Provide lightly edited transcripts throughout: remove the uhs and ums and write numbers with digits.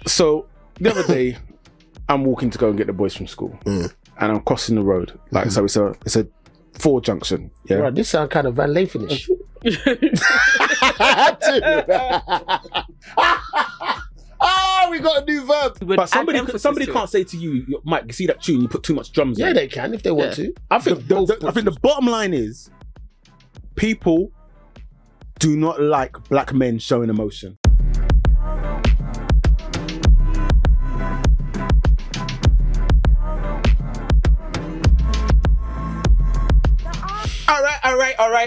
So the other day, I'm walking to go and get the boys from school, and I'm crossing the road. Like so, it's a 4 junction. Yeah, right, this sound kind of Van Lathan-ish. Oh, we got a new verb. But somebody can't say to you, Mike, you see that tune? You put too much drums. Yeah, in. they can if they want to. I think I think the bottom line is, people do not like black men showing emotion.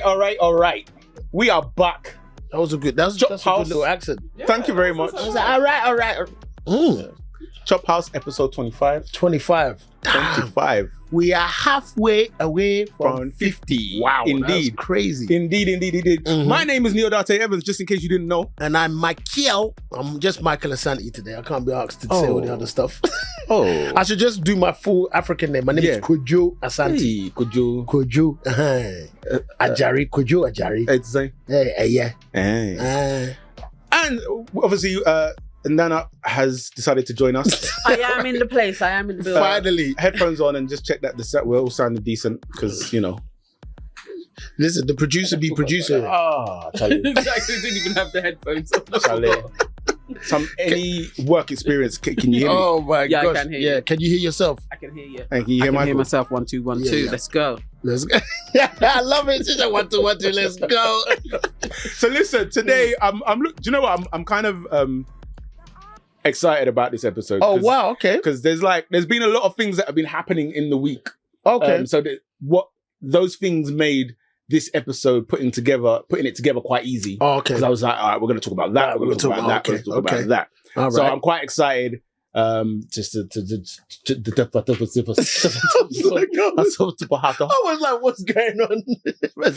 All right. We are back. That was a good little accent. Yeah, thank you very much. I was like, all right. Chophouse episode 25. 25. We are halfway away from 50. Wow, indeed. That's crazy. Indeed. Mm-hmm. My name is Nii Mikey Evans, just in case you didn't know. And I'm Michael. I'm just Michael Asante today. I can't be asked to say all the other stuff. I should just do my full African name. My name is Kojo Asante. Hey, Kojo. Ajari. Kojo Ajari. It's the same. Hey. And obviously, Nana has decided to join us. I am in the place. I am in the building. Finally. Headphones on and just check that we're all sounding decent because, you know. Listen, the producer be producer. Exactly. Didn't even have the headphones on. Any work experience, can you hear me? Oh my gosh. I can hear you. Can you hear yourself? I can hear you. And can you hear I can hear myself. 1 2 1 2. Yeah. Let's go. I love it. She's like 1 2 1 2. Let's go. So listen, today do you know what? I'm kind of excited about this episode. Oh wow, okay. Because there's been a lot of things that have been happening in the week. Okay. So what those things made this episode putting it together quite easy. Oh, okay. Because I was like, all right, we're going to talk about that. We're going to talk about that. We're going to talk about that. All right. So I'm quite excited. Just to I was like, what's going on?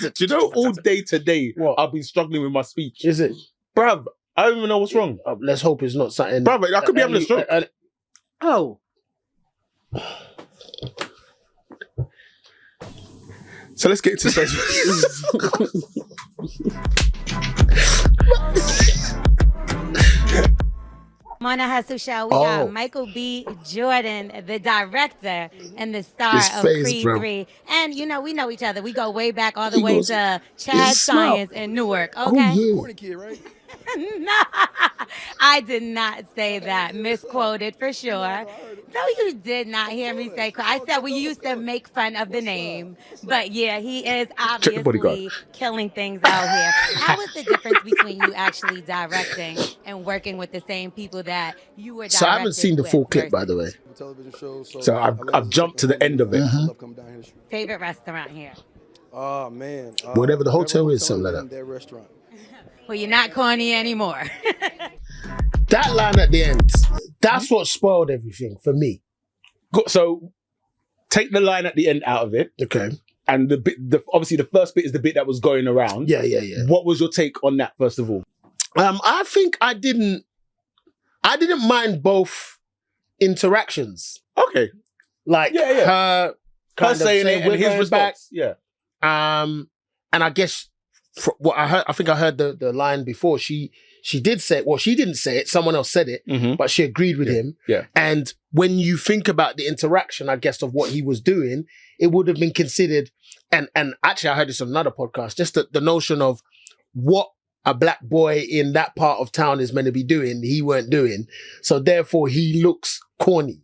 Do you know, all day today, I've been struggling with my speech. Is it? Bruv, I don't even know what's wrong. Let's hope it's not something. Bruv, I could be having a stroke. Oh. So let's get into space. Mona Hustle Show. We got Michael B. Jordan, the director and the star His of face, Creed bro. 3. And you know, we know each other. We go way back all the way to Chad Science in Newark. Okay. Oh, yeah. Kid, right? No, I did not say that. Misquoted for sure. No, you did not hear me say. I said we used to make fun of the name, but yeah, he is obviously killing things out here. How was the difference between you actually directing and working with the same people that you were directing? So I haven't seen the full clip, by the way. Television show, So I've jumped to the end of it. Favorite restaurant here? Oh man, Whatever the hotel is, something like that. That restaurant. Well, you're not corny anymore. That line at the end, that's what spoiled everything for me. So take the line at the end out of it. Okay. And obviously the first bit is the bit that was going around. Yeah. What was your take on that, first of all? I think I didn't mind both interactions. Okay. Like her kind of saying it and his response. Back. Yeah. And I guess what I heard, I think I heard the line before. She did say it. Well, she didn't say it. Someone else said it, but she agreed with him. Yeah. And when you think about the interaction, I guess, of what he was doing, it would have been considered, and actually I heard this on another podcast, just the notion of what a black boy in that part of town is meant to be doing, he weren't doing. So therefore he looks corny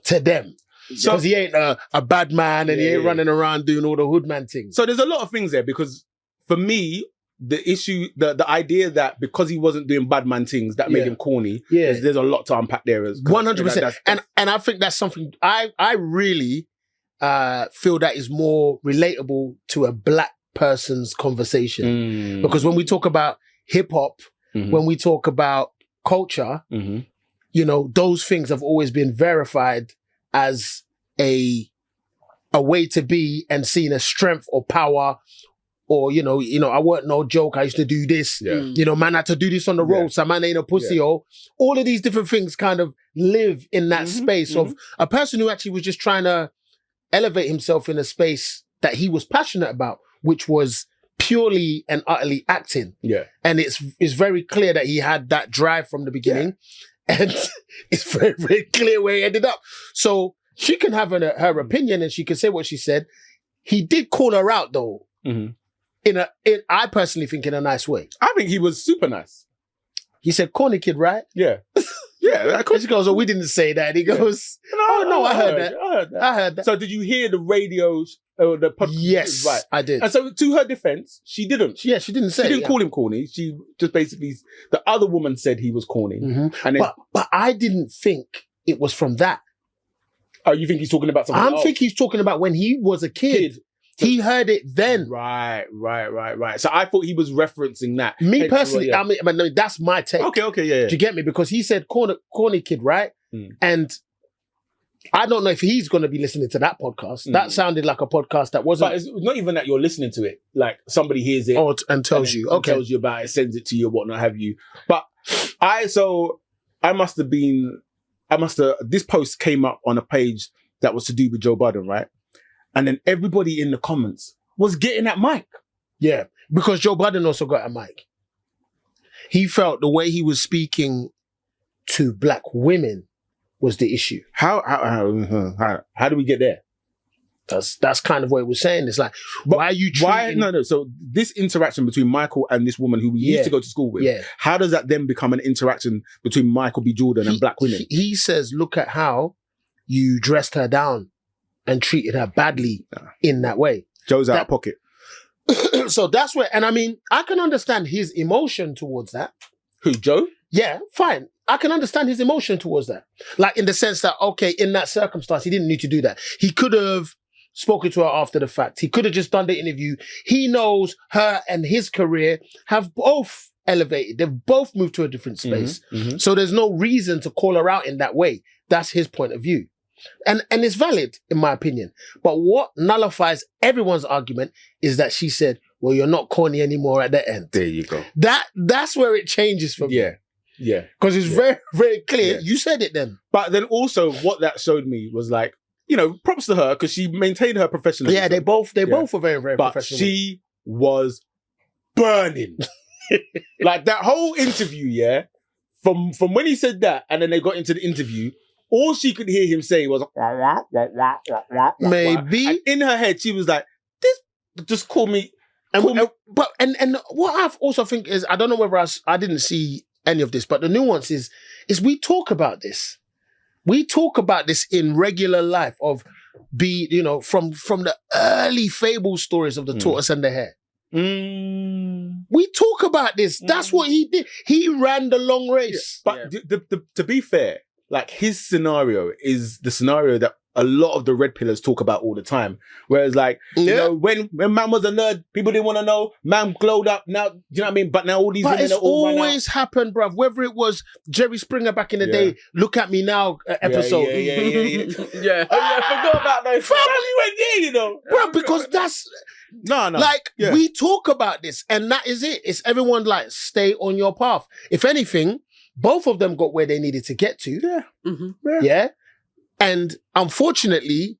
to them. Because he ain't a bad man and he ain't running around doing all the hoodman things. So there's a lot of things there, because for me, the issue, the idea that because he wasn't doing bad man things, that made him corny, there's a lot to unpack there. 100%. And I think that's something I really feel that is more relatable to a black person's conversation. Because when we talk about hip hop, when we talk about culture, you know, those things have always been verified as a way to be and seen as strength or power. Or, you know, I weren't no joke. I used to do this. Yeah. You know, man, I had to do this on the road. So man ain't a pussy. Or all of these different things kind of live in that space of a person who actually was just trying to elevate himself in a space that he was passionate about, which was purely and utterly acting. Yeah. And it's very clear that he had that drive from the beginning. And it's very, very clear where he ended up. So she can have her opinion and she can say what she said. He did call her out though. I personally think in a nice way. I think he was super nice. He said, corny kid, right? Yeah. Yeah. And she goes, oh, we didn't say that. He goes, I heard that. So did you hear the radios or the podcast? Yes, right. I did. And so to her defense, she didn't. Yeah, she didn't say She didn't call him corny. She just basically, the other woman said he was corny. And then, but I didn't think it was from that. Oh, you think he's talking about something else? I think he's talking about when he was a kid. He heard it then. Right. So I thought he was referencing that. Me personally, I mean, that's my take. Okay, yeah. Do you get me? Because he said corny kid, right? And I don't know if he's going to be listening to that podcast. That sounded like a podcast that wasn't. But it's not even that you're listening to it. Like somebody hears it and tells you. Okay, tells you about it, sends it to you, whatnot have you. But this post came up on a page that was to do with Joe Budden, right? And then everybody in the comments was getting at Mike. Yeah, because Joe Budden also got at Mike. He felt the way he was speaking to black women was the issue. How do we get there? That's kind of what he was saying. It's like, why are you treating... No. So this interaction between Michael and this woman who we used to go to school with, how does that then become an interaction between Michael B. Jordan and black women? He says, look at how you dressed her down and treated her badly in that way. Joe's out of pocket. So that's where, and I mean, I can understand his emotion towards that. Who, Joe? Yeah, fine. I can understand his emotion towards that. Like in the sense that, okay, in that circumstance, he didn't need to do that. He could have spoken to her after the fact. He could have just done the interview. He knows her and his career have both elevated. They've both moved to a different space. So there's no reason to call her out in that way. That's his point of view. And it's valid, in my opinion. But what nullifies everyone's argument is that she said, well, you're not corny anymore at the end. There you go. That's where it changes for me. Yeah. Because it's very, very clear. Yeah. You said it then. But then also what that showed me was like, props to her because she maintained her professionalism. Yeah, they both were very, very professional. But she was burning. Like that whole interview, from when he said that and then they got into the interview, all she could hear him say was maybe. And in her head, she was like, "This just call me." And what I also think is, I don't know whether I didn't see any of this, but the nuance is we talk about this. We talk about this in regular life from the early fable stories of the tortoise and the hare. We talk about this. That's what he did. He ran the long race. But to be fair, like his scenario is the scenario that a lot of the red pillars talk about all the time. Whereas like, when man was a nerd, people didn't want to know. Man glowed up. Now, do you know what I mean? But now all these women are all always happened, bruv. Whether it was Jerry Springer back in the day, Look at Me Now episode. Yeah. I forgot about that. Family went there, Bruv, because that's... No. Like, we talk about this and that is it. It's everyone like, stay on your path. If anything, both of them got where they needed to get to. Yeah. And unfortunately,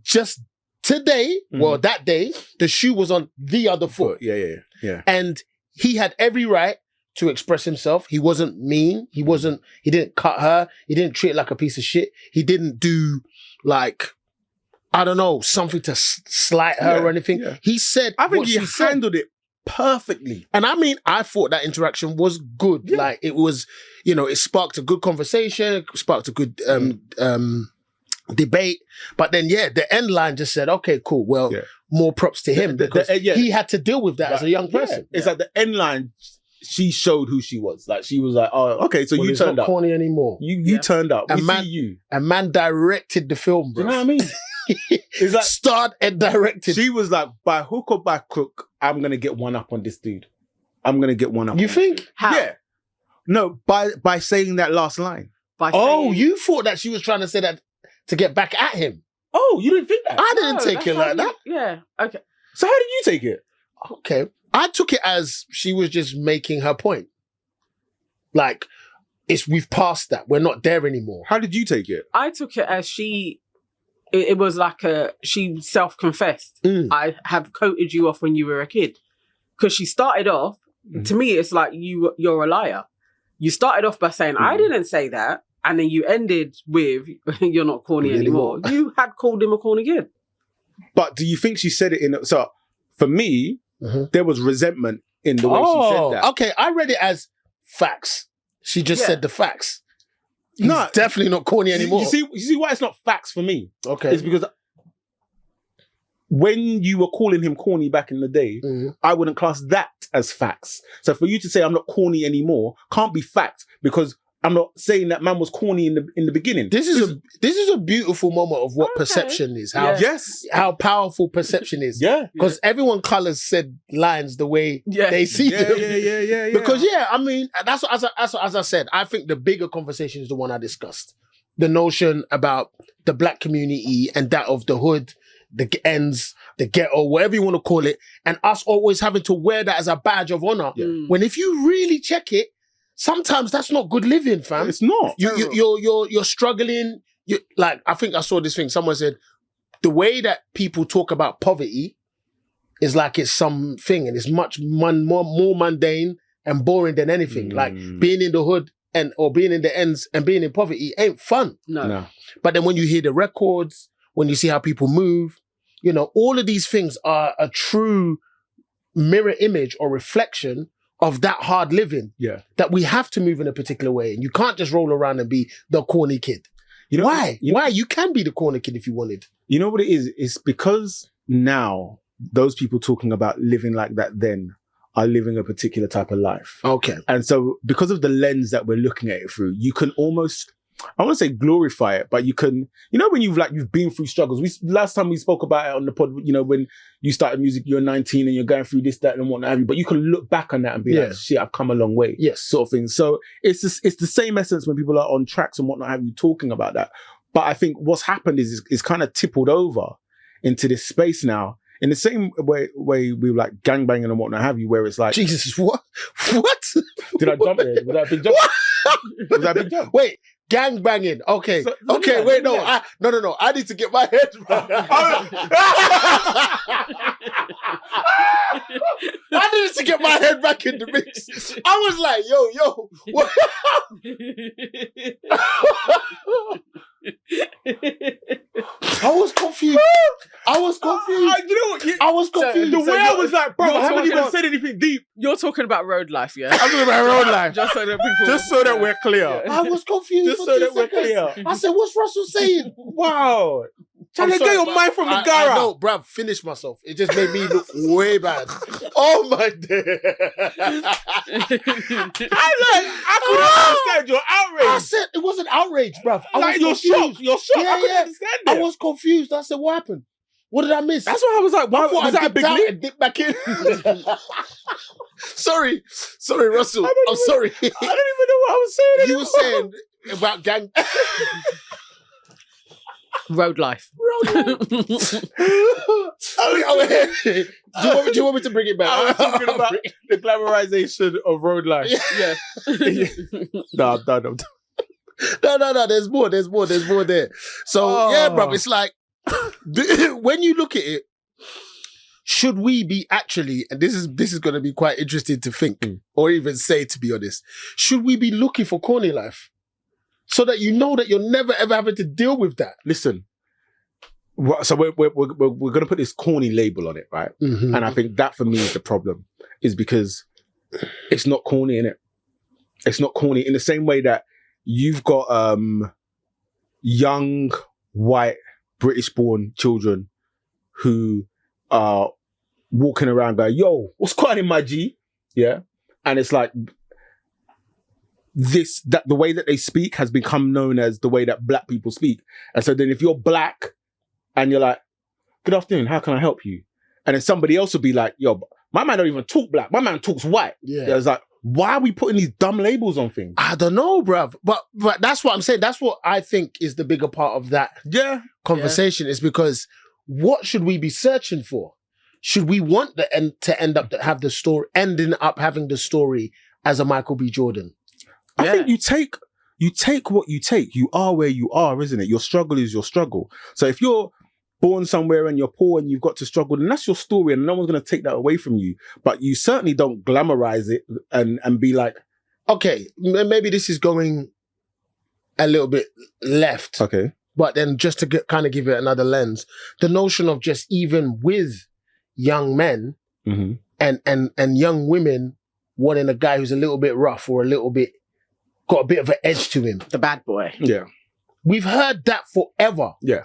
just today, that day, the shoe was on the other foot. Yeah. And he had every right to express himself. He wasn't mean. He didn't cut her. He didn't treat her like a piece of shit. He didn't do like, I don't know, something to slight her or anything. Yeah. He said, I think he handled it perfectly. And I mean, I thought that interaction was good. Like it was, it sparked a good conversation, it sparked a good debate. But then, the end line just said, okay, cool. Well, more props to him because he had to deal with that as a young person. It's like the end line, she showed who she was. Like she was like, oh, okay, so you turned not up. Corny anymore. You turned up. And man directed the film, bro. Do you know what I mean? It's like starred and directed. She was like, by hook or by crook, I'm gonna get one up on this dude. I'm gonna get one up. You think? How? Yeah. No, by saying that last line. You thought that she was trying to say that to get back at him. Oh, you didn't think that? I didn't take it like that. Yeah. Okay. So how did you take it? Okay. I took it as she was just making her point. Like, we've passed that. We're not there anymore. How did you take it? I took it as it was like she self-confessed. I have coated you off when you were a kid. Because she started off, to me, it's like you're a liar. you started off by saying, I didn't say that. And then you ended with, you're not corny anymore. You had called him a corny kid. But do you think she said it in... So, for me, there was resentment in the way she said that. Okay, I read it as facts. She just said the facts. He's definitely not corny anymore. You see why it's not facts for me? Okay. It's because when you were calling him corny back in the day, I wouldn't class that as facts. So for you to say I'm not corny anymore can't be fact, because I'm not saying that man was corny in the beginning. This is a beautiful moment of what perception is. How powerful perception is. Yeah. Because everyone colours said lines the way they see them. Yeah. Because I mean, that's what, as I said, I think the bigger conversation is the one I discussed. The notion about the black community and that of the hood, the ends, the ghetto, whatever you want to call it, and us always having to wear that as a badge of honor. Yeah. When if you really check it, sometimes that's not good living, fam. It's not. You're struggling. Like, I think I saw this thing. Someone said the way that people talk about poverty is like it's something, and it's much more mundane and boring than anything. Like being in the hood or being in the ends and being in poverty ain't fun. No. But then when you hear the records, when you see how people move, all of these things are a true mirror image or reflection of that hard living. Yeah. That we have to move in a particular way. And you can't just roll around and be the corny kid. Why? Why? You can be the corny kid if you wanted. You know what it is? It's because now those people talking about living like that then are living a particular type of life. Okay. And so because of the lens that we're looking at it through, you can almost, I want to say glorify it, but you can, when you've been through struggles. Last time we spoke about it on the pod, when you started music, you're 19 and you're going through this, that, and whatnot have you. But you can look back on that and be like, shit, I've come a long way. Yes. Sort of thing. So it's the same essence when people are on tracks and whatnot have you talking about that. But I think what's happened is kind of tippled over into this space now. In the same way we were like gangbanging and whatnot have you, where it's like, Jesus, what? What? Did I jump there? Was that a big jump? Was that a big jump? Wait, gangbanging. Okay. Wait, no. I need to get my head right. I needed to get my head back in the mix. I was like, yo, what? I was confused. You know what? I was confused. The way I was like, bro, I haven't even said anything deep. You're talking about road life, yeah? I'm talking about road life. Just so that we're clear. I was confused. Just so that we're clear. I said, what's Russell saying? Wow. Trying to get your mind from the gara. No, bruv, finish myself. It just made me look way bad. Oh my day. I couldn't understand your outrage. I said it wasn't outrage, bruv. You're shocked. Yeah, I couldn't understand it. I was confused. I said, what happened? What did I miss? That's why I was like, was that a big leap? And dipped back in. Sorry, Russell. I'm sorry. I don't even know what I was saying. You were saying about gang. Road life. Do you want me to bring it back? I was talking about the glamorization of road life. Yeah. No. No. There's more there. So yeah, bro. It's like when you look at it, should we be actually? And this is going to be quite interesting to think, or even say, to be honest. Should we be looking for corny life? So that you know that you're never ever having to deal with that. Listen, so we're going to put this corny label on it, right? Mm-hmm. And I think that for me is the problem, is because it's not corny, innit? It's not corny in the same way that you've got young white British-born children who are walking around going, "Yo, what's going on, my G?" Yeah, and it's like, that the way that they speak has become known as the way that black people speak. And so then if you're black and you're like, "Good afternoon, how can I help you?" And then somebody else will be like, "Yo, my man don't even talk black. My man talks white." Yeah. It's like, why are we putting these dumb labels on things? I don't know, bruv. But that's what I'm saying. That's what I think is the bigger part of that conversation is because what should we be searching for? Should we want to end up to have the story, ending up having the story as a Michael B. Jordan? I think you take what you take. You are where you are, isn't it? Your struggle is your struggle. So if you're born somewhere and you're poor and you've got to struggle, then that's your story and no one's going to take that away from you. But you certainly don't glamorize it and be like, okay, maybe this is going a little bit left. Okay. But then just to kind of give it another lens, the notion of just even with young men and young women wanting a guy who's a little bit rough or got a bit of an edge to him. The bad boy. Yeah. We've heard that forever. Yeah.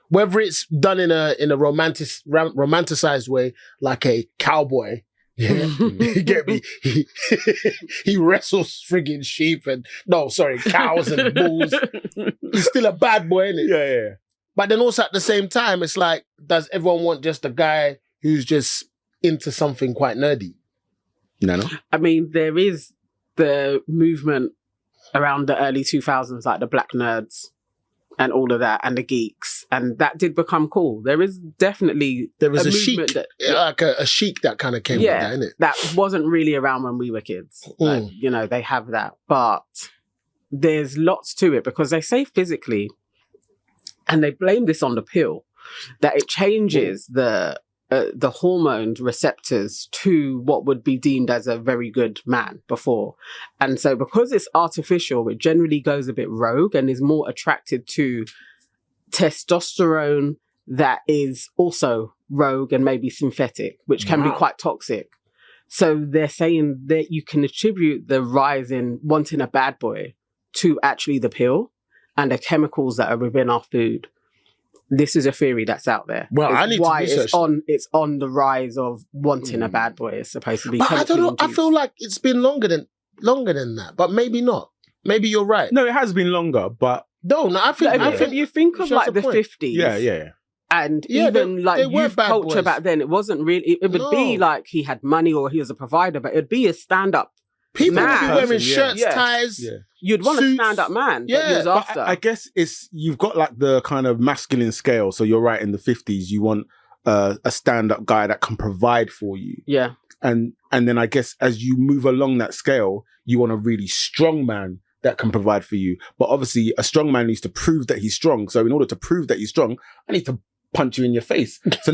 Whether it's done in a romanticized way, like a cowboy. Yeah. You get me? He wrestles friggin' cows and bulls. He's still a bad boy, isn't it? Yeah. But then also at the same time, it's like, does everyone want just a guy who's just into something quite nerdy? No. I mean, there is the movement around the early 2000s, like the black nerds and all of that, and the geeks, and that did become cool. There is definitely a movement chic, that, like a chic that kind of came with that, innit? That wasn't really around when we were kids. Like, you know, they have that, but there's lots to it because they say physically, and they blame this on the pill, that it changes the hormone receptors to what would be deemed as a very good man before. And so because it's artificial, it generally goes a bit rogue and is more attracted to testosterone that is also rogue and maybe synthetic, which can be quite toxic. So they're saying that you can attribute the rise in wanting a bad boy to actually the pill and the chemicals that are within our food. This is a theory that's out there. Well, I need to research. It's on the rise of wanting a bad boy. It's supposed to be. But I don't know. I induced. feel like it's been longer than that, but maybe not. Maybe you're right. No, it has been longer, but No, I think You think of like the 50s. yeah. And Yeah, even they like were youth bad culture boys. back then, it wasn't really, it would be like he had money or he was a provider, but it'd be a stand-up. people Man. would be wearing Yeah. shirts, Yeah. ties. Yeah. You'd want a Suits. stand-up man, Yeah, but he was But after. I guess you've got like the kind of masculine scale. So you're right, in the 50s, you want a stand-up guy that can provide for you. Yeah. And then I guess as you move along that scale, you want a really strong man that can provide for you. But obviously a strong man needs to prove that he's strong. So in order to prove that he's strong, I need to punch you in your face. So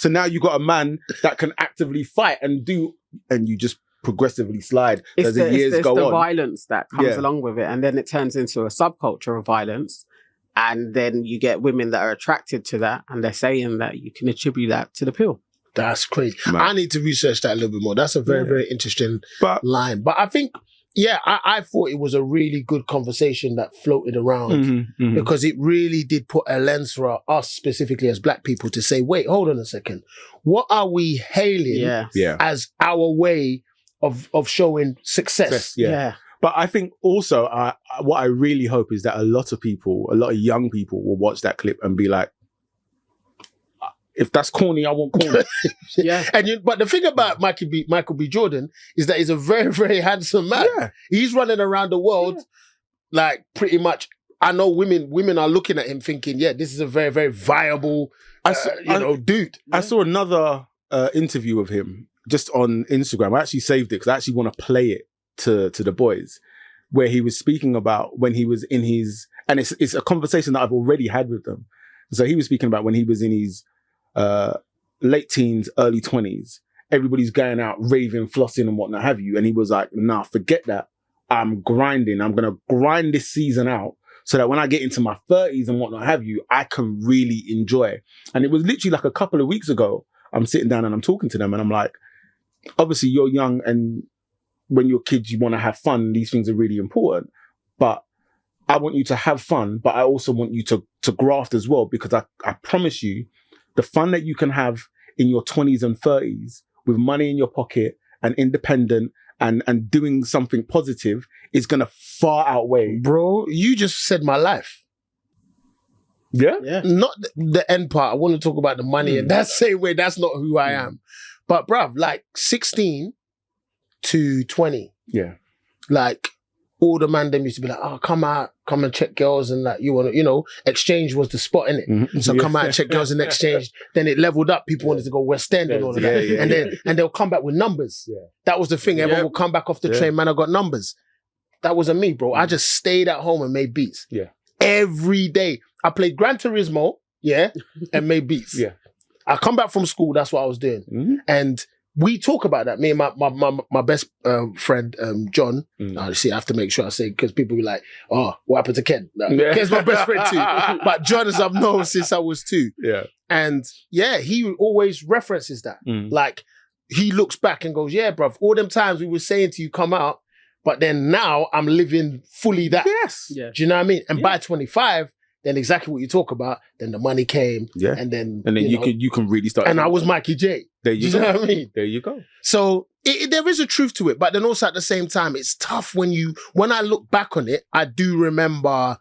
now you got a man that can actively fight and you just progressively slide as the years go the on. violence that comes Yeah. along with it. And then it turns into a subculture of violence. And then you get women that are attracted to that. And they're saying that you can attribute that to the pill. That's crazy. Man. I need to research that a little bit more. That's a very, very interesting But line. But I think, I thought it was a really good conversation that floated around because it really did put a lens for us specifically as black people to say, wait, hold on a second. What are we hailing yeah. as our way of showing success? Yeah. But I think also what I really hope is that a lot of young people will watch that clip and be like, if that's corny, I want corny. Yeah. But the thing about Michael B. Jordan is that he's a very, very handsome man. Yeah. He's running around the world like pretty much. I know women are looking at him thinking, this is a very, very viable, dude. I saw another interview of him just on Instagram. I actually saved it because I actually want to play it to the boys, where he was speaking about when he was in his, and it's a conversation that I've already had with them. So he was speaking about when he was in his late teens, early 20s. Everybody's going out, raving, flossing and whatnot have you. And he was like, nah, forget that. I'm grinding. I'm going to grind this season out so that when I get into my 30s and whatnot have you, I can really enjoy. And it was literally like a couple of weeks ago, I'm sitting down and I'm talking to them and I'm like, obviously you're young and when you're kids, you want to have fun. These things are really important. But I want you to have fun, but I also want you to graft as well, because I promise you, the fun that you can have in your 20s and 30s with money in your pocket and independent and doing something positive is going to far outweigh. Bro, you just said my life. Yeah? Not the end part. I want to talk about the money and that same way. That's not who I am. But bruv, like 16 to 20. Yeah. Like all the man them used to be like, oh, come and check girls and like, you want to, exchange was the spot, innit? Mm-hmm. So come out and check girls in exchange. Then it leveled up. People wanted to go West End and all of that. And they'll come back with numbers. Yeah. That was the thing. Everyone will come back off the train, man, I got numbers. That wasn't me, bro. I just stayed at home and made beats. Yeah. Every day. I played Gran Turismo, and made beats. Yeah. I come back from school, that's what I was doing. Mm-hmm. And we talk about that. Me and my best friend, John. See, I have to make sure I say, because people be like, oh, what happened to Ken? No, Ken's my best friend too. But John is I've known since I was 2. Yeah. And yeah, he always references that. Like, he looks back and goes, yeah, bruv, all them times we were saying to you, come out, but then now I'm living fully that. Yes. Yeah. Do you know what I mean? And by 25, then exactly what you talk about, then the money came. Yeah. And then you can really start. And I was Mikey J. There you Do go. you know what I mean? There you go. So there is a truth to it, but then also at the same time, it's tough when I look back on it, I do remember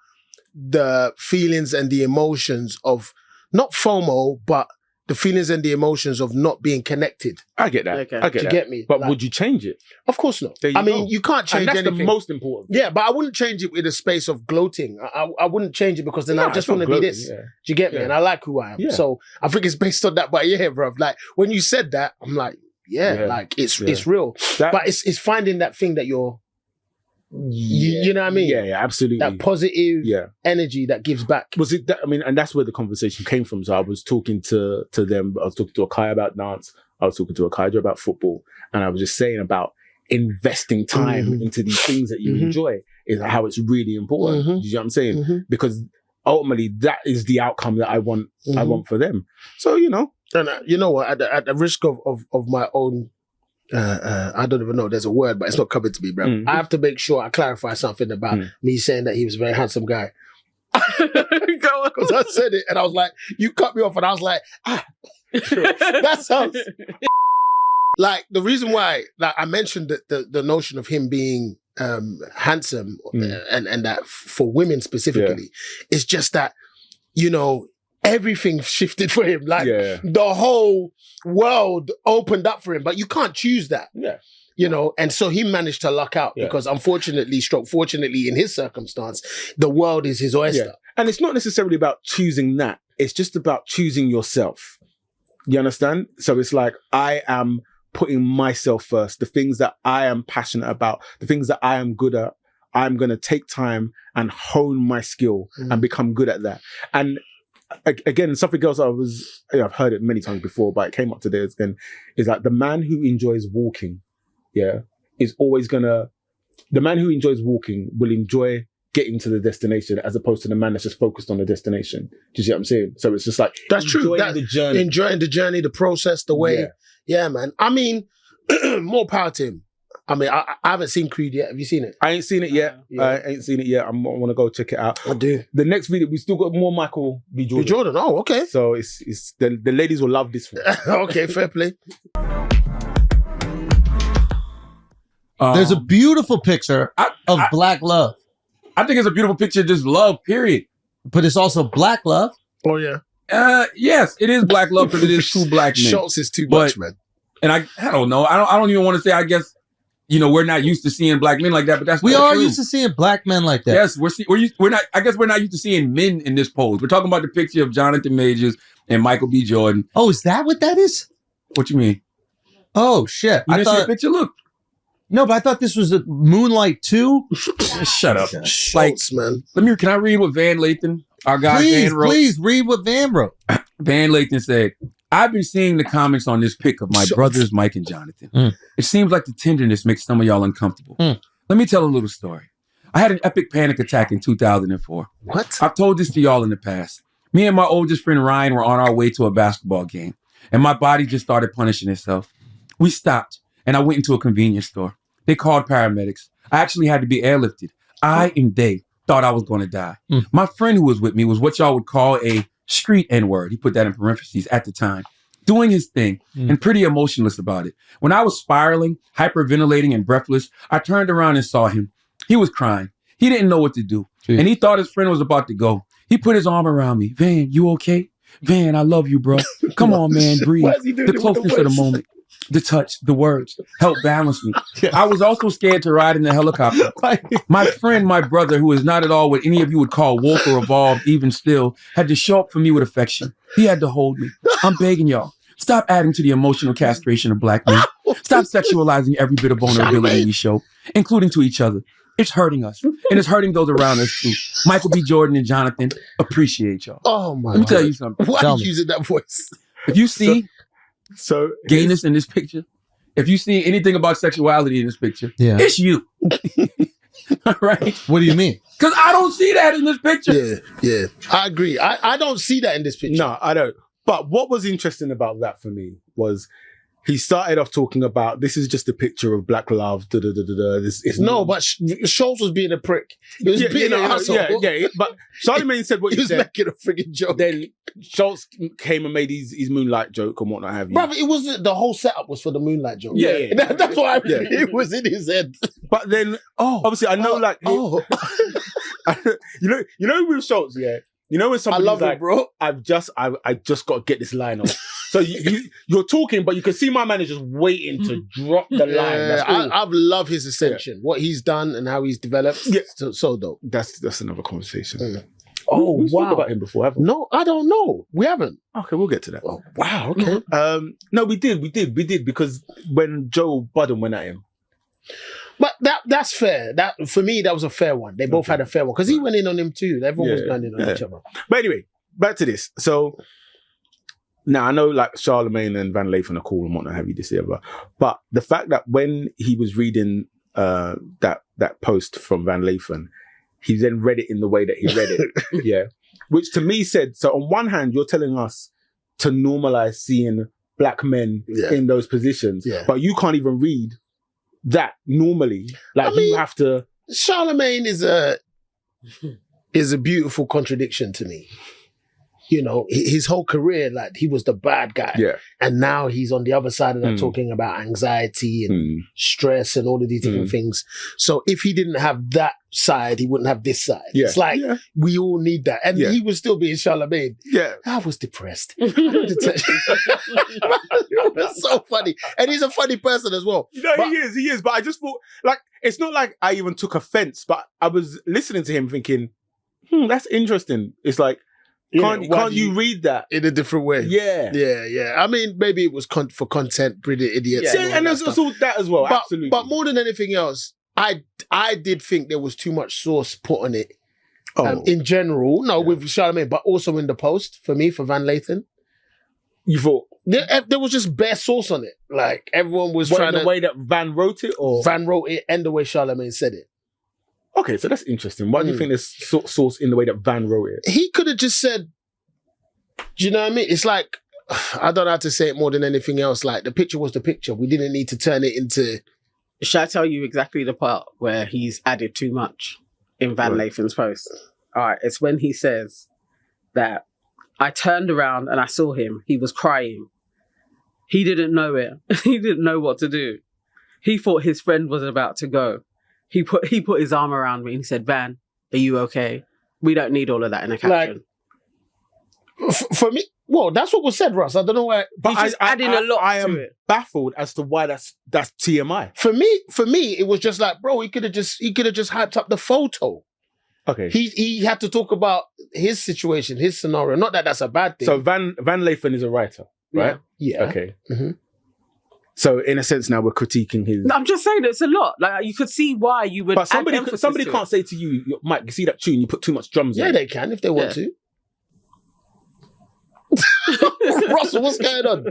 the feelings and the emotions of not FOMO, but the feelings and the emotions of not being connected. I get that. Okay. I get Do you that. get me? But Like, would you change it? of course not. There you I mean, go. you can't change And that's anything. the most important. Yeah, but I wouldn't change it in a space of gloating. I wouldn't change it because then I Nah, just it's not want to be gloating, this. yeah. Do you get me? Yeah. And I like who I am. Yeah. So I think it's based on that. But yeah, bro, like when you said that, I'm like, Yeah. like it's Yeah. real. That- But it's finding that thing that you're, you know what I mean? Yeah, absolutely. That positive Yeah. energy that gives back. Was it that, I mean, and that's where the conversation came from. So I was talking to them, I was talking to Akai about dance, I was talking to Akai about football, and I was just saying about investing time into these things that you enjoy is how it's really important. Do you know what I'm saying? Because ultimately that is the outcome that I want for them. So, you know. And you know what, at the risk of my own, I don't even know there's a word, but it's not coming to me, bro. I have to make sure I clarify something about me saying that he was a very handsome guy. Because I said it and I was like, you cut me off, and I was like, that sounds like the reason why, like, I mentioned that the notion of him being handsome and that for women specifically, is just that, you know, everything shifted for him. Like the whole world opened up for him, but you can't choose that. Yeah. You know, and so he managed to luck out because unfortunately, fortunately in his circumstance, the world is his oyster. Yeah. And it's not necessarily about choosing that. It's just about choosing yourself. You understand? So it's like, I am putting myself first. The things that I am passionate about, the things that I am good at, I'm going to take time and hone my skill and become good at that. And again, something else I've heard it many times before, but it came up today again, is like the man who enjoys walking, is always the man who enjoys walking will enjoy getting to the destination as opposed to the man that's just focused on the destination. Do you see what I'm saying? So it's just like, that's true. The journey. Enjoying the journey, the process, the way. Yeah, man. I mean, more power to him. I mean, I haven't seen Creed yet. Have you seen it? I ain't seen it yet. I ain't seen it yet. I want to go check it out. I do. The next video, we still got more Michael B. Jordan. B. Jordan. Oh, okay. So it's the ladies will love this one. Okay, fair play. There's a beautiful picture of black love. I think it's a beautiful picture of just love, period. But it's also black love. Oh, yeah. Yes, it is black love because it is two black men. Schultz is too much, man. And I don't know. I don't even want to say, I guess, you know, we're not used to seeing black men like that, but that's we not are true. used to seeing black men like that. Yes, we're not. I guess we're not used to seeing men in this pose. We're talking about the picture of Jonathan Majors and Michael B. Jordan. Oh, is that what that is? What you mean? Oh shit! You didn't see the picture? Look. No, but I thought this was a Moonlight 2. Shut up. Schultz, man. Can I read what Van Lathan, our guy Van wrote? Please read what Van wrote. Van Lathan said, I've been seeing the comments on this pic of my brothers, Mike and Jonathan. It seems like the tenderness makes some of y'all uncomfortable. Let me tell a little story. I had an epic panic attack in 2004. What? I've told this to y'all in the past. Me and my oldest friend Ryan were on our way to a basketball game, and my body just started punishing itself. We stopped, and I went into a convenience store. They called paramedics. I actually had to be airlifted. I and they thought I was going to die. My friend who was with me was what y'all would call a street N-word. He put that in parentheses at the time. Doing his thing and pretty emotionless about it. When I was spiraling, hyperventilating, and breathless, I turned around and saw him. He was crying. He didn't know what to do. And he thought his friend was about to go. He put his arm around me. Van, you okay? Van, I love you, bro. Come on, man, breathe. The closeness of the moment. The touch, the words, help balance me. I was also scared to ride in the helicopter. My friend, my brother, who is not at all what any of you would call woke or evolved, even still, had to show up for me with affection. He had to hold me. I'm begging y'all, stop adding to the emotional castration of black men. Stop sexualizing every bit of vulnerability we show, including to each other. It's hurting us, and it's hurting those around us too. Michael B. Jordan and Jonathan, appreciate y'all. Oh my! Let me tell you something. Why are you using that voice? If you see So gayness in this picture, if you see anything about sexuality in this picture, it's you. All right. What do you mean? Because I don't see that in this picture. Yeah. I agree. I don't see that in this picture. No, I don't. But what was interesting about that for me was he started off talking about this is just a picture of black love. Da, da, da, da, da. No, but Schultz was being a prick. He was being an asshole. Yeah. But Charlemagne said what he was said. making a friggin' joke. Then Schultz came and made his Moonlight joke and whatnot have you. Brother, it was the whole setup was for the Moonlight joke. Yeah. That's why it was in his head. But then, obviously, I know, you know, with Schultz, yeah. You know when somebody's love like, it, bro. I just got to get this line off. So you're talking, but you can see my man is just waiting to drop the line. That's all. I love his ascension, what he's done and how he's developed. Yeah. So dope. That's another conversation. Oh, we spoke about him before, haven't we? No, I don't know. We haven't. Okay, we'll get to that. Oh, wow, okay. No, we did because when Joe Budden went at him. But that's fair. That for me, that was a fair one. They both had a fair one because he went in on him too. Everyone was going in on each other. But anyway, back to this. So now I know like Charlemagne and Van Lathan are cool and whatnot have you this year, but the fact that when he was reading that post from Van Lathan, he then read it in the way that he read it. Which to me said, so on one hand, you're telling us to normalize seeing black men in those positions, but you can't even read that normally. Like you have to. Charlemagne is a beautiful contradiction to me. You know, his whole career, like he was the bad guy. Yeah. And now he's on the other side of that talking about anxiety and stress and all of these different things. So if he didn't have that side, he wouldn't have this side. Yeah. It's like we all need that. And he was still being Charlemagne. Yeah. I was depressed. It was so funny. And he's a funny person as well. No, he is. But I just thought, like, it's not like I even took offense, but I was listening to him thinking, that's interesting. It's like, can't you read that in a different way? Yeah. I mean, maybe it was for content, pretty idiots. Yeah, and there's all that as well. Absolutely. But more than anything else, I did think there was too much sauce put on it. In general, with Charlemagne, but also in the post for me, for Van Lathan. You thought there was just bare sauce on it. Like everyone was trying the way that Van wrote it, or Van wrote it, and the way Charlemagne said it. Okay, so that's interesting. Why do you think there's sauce in the way that Van wrote it? He could have just said, do you know what I mean? It's like, I don't know how to say it more than anything else. Like, the picture was the picture. We didn't need to turn it into... Shall I tell you exactly the part where he's added too much in Van Lathan's post? All right, it's when he says that I turned around and I saw him. He was crying. He didn't know it. He didn't know what to do. He thought his friend was about to go. He put his arm around me and he said, Van, are you okay? We don't need all of that in a caption. Like, for me, well, that's what was said, Russ. I don't know why. But he's adding a lot to it. Baffled as to why that's TMI. For me, it was just like, bro, he could have just hyped up the photo. Okay. He had to talk about his situation, his scenario. Not that that's a bad thing. So Van Lathan is a writer, right? Yeah. Okay. Mm-hmm. So in a sense, now we're critiquing his. No, I'm just saying it's a lot. Like you could see why you would. But somebody can't say to you, Mike, you see that tune? You put too much drums. Yeah, they can if they want to. Russell, what's going on?